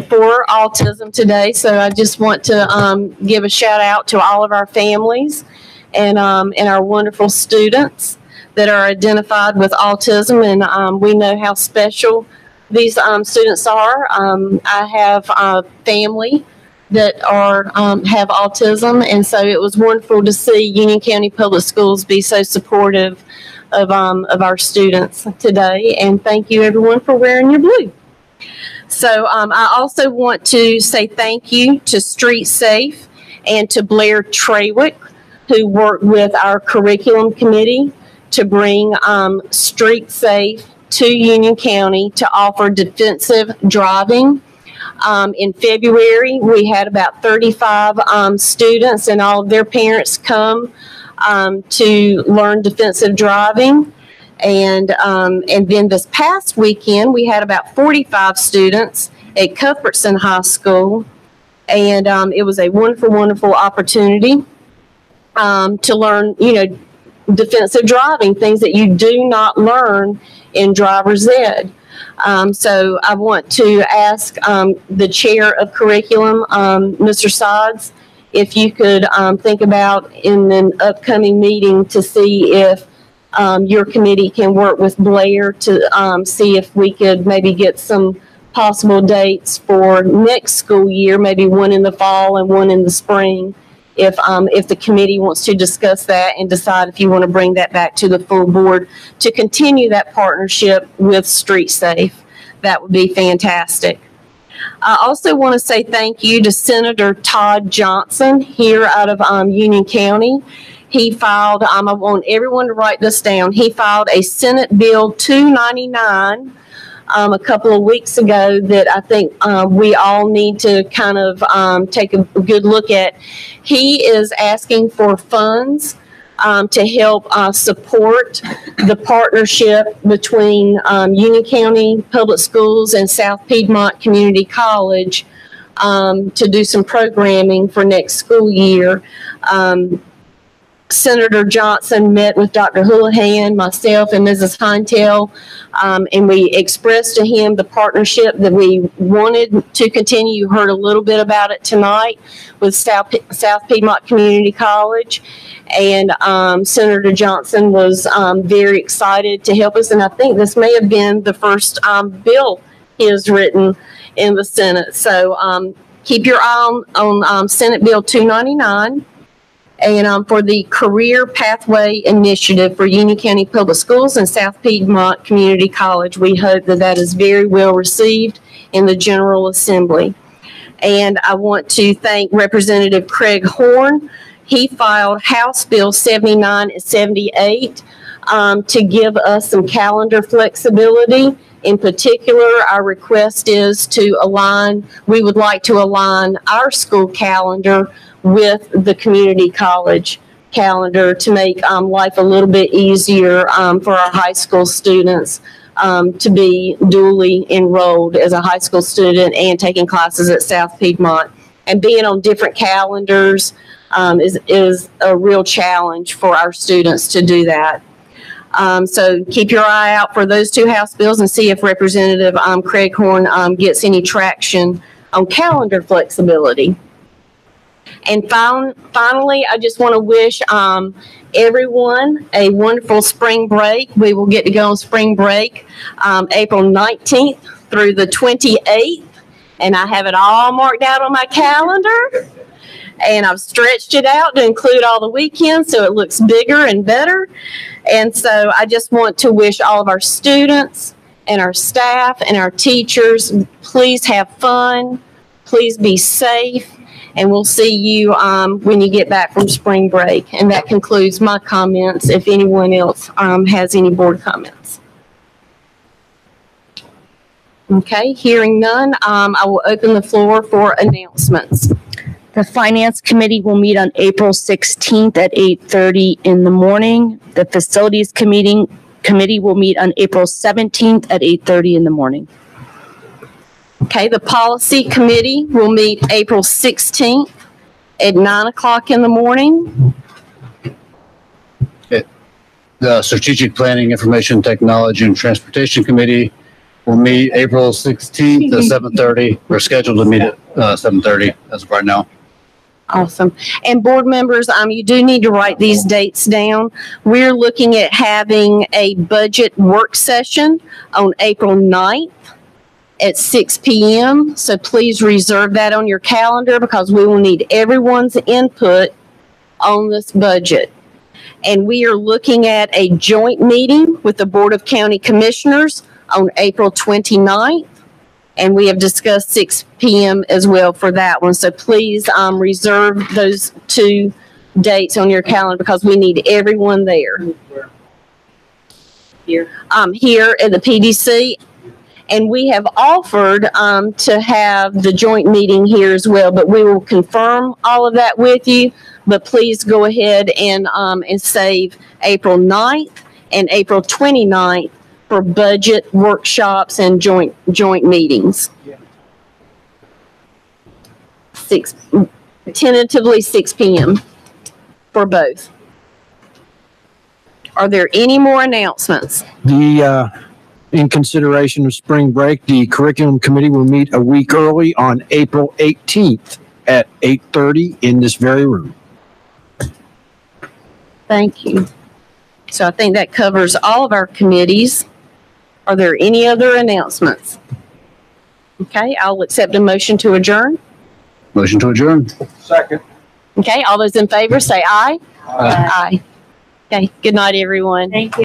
Speaker 1: for autism today. So I just want to give a shout out to all of our families and our wonderful students that are identified with autism, and we know how special these students are. I have a family that have autism, and so it was wonderful to see Union County Public Schools be so supportive of our students today. And thank you, everyone, for wearing your blue. So I also want to say thank you to Street Safe and to Blair Trawick, who worked with our curriculum committee to bring Street Safe to Union County to offer defensive driving. In February, we had about 35 students and all of their parents come to learn defensive driving. And then this past weekend, we had about 45 students at Cuthbertson High School. And it was a wonderful, wonderful opportunity to learn, defensive driving, things that you do not learn in driver's ed. So I want to ask the chair of curriculum, Mr. Sods, if you could think about in an upcoming meeting to see if your committee can work with Blair to see if we could maybe get some possible dates for next school year, maybe one in the fall and one in the spring, if the committee wants to discuss that and decide if you want to bring that back to the full board to continue that partnership with Street Safe. That would be fantastic. I also want to say thank you to Senator Todd Johnson here out of Union County. he filed, I want everyone to write this down. He filed a Senate Bill 299 a couple of weeks ago that I think we all need to kind of take a good look at. He is asking for funds to help support the partnership between Union County Public Schools and South Piedmont Community College to do some programming for next school year. Senator Johnson met with Dr. Houlihan, myself, and Mrs. Hintel, and we expressed to him the partnership that we wanted to continue. You heard a little bit about it tonight with South Piedmont Community College, and Senator Johnson was very excited to help us, and I think this may have been the first bill he has written in the Senate. So keep your eye on Senate Bill 299. And for the Career Pathway Initiative for Union County Public Schools and South Piedmont Community College, we hope that that is very well received in the General Assembly. And I want to thank Representative Craig Horn. He filed House Bill 79 and 78 to give us some calendar flexibility. In particular, our request is to align, we would like to align our school calendar with the community college calendar to make life a little bit easier for our high school students to be duly enrolled as a high school student and taking classes at South Piedmont. And being on different calendars is a real challenge for our students to do that. So keep your eye out for those two House bills and see if Representative Craig Horn gets any traction on calendar flexibility. And finally, I just want to wish everyone a wonderful spring break. We will get to go on spring break April 19th through the 28th. And I have it all marked out on my calendar. And I've stretched it out to include all the weekends so it looks bigger and better. And so I just want to wish all of our students and our staff and our teachers, please have fun. Please be safe. And we'll see you when you get back from spring break. And that concludes my comments. If anyone else has any board comments. Okay, hearing none, I will open the floor for announcements.
Speaker 5: The Finance Committee will meet on April 16th at 8:30 in the morning. The Facilities Committee will meet on April 17th at 8:30 in the morning. Okay, the Policy Committee will meet April 16th at 9 o'clock in the morning.
Speaker 21: The Strategic Planning, Information Technology, and Transportation Committee will meet April 16th at 7:30. We're scheduled to meet at 7:30 as of right now.
Speaker 1: Awesome. And board members, you do need to write these dates down. We're looking at having a budget work session on April 9th. At 6 p.m. So please reserve that on your calendar because we will need everyone's input on this budget. And we are looking at a joint meeting with the Board of County Commissioners on April 29th. And we have discussed 6 p.m. as well for that one. So please reserve those two dates on your calendar because we need everyone there. Here at the PDC. And we have offered to have the joint meeting here as well, but we will confirm all of that with you. But please go ahead and save April 9th and April 29th for budget workshops and joint meetings. Tentatively 6 p.m. for both. Are there any more announcements?
Speaker 20: In consideration of spring break, the Curriculum Committee will meet a week early on April 18th at 8:30 in this very room.
Speaker 1: Thank you. So I think that covers all of our committees. Are there any other announcements? Okay, I'll accept a motion to adjourn.
Speaker 21: Motion to adjourn.
Speaker 8: Second.
Speaker 1: Okay, all those in favor say aye. Aye. Okay, good night, everyone.
Speaker 5: Thank you.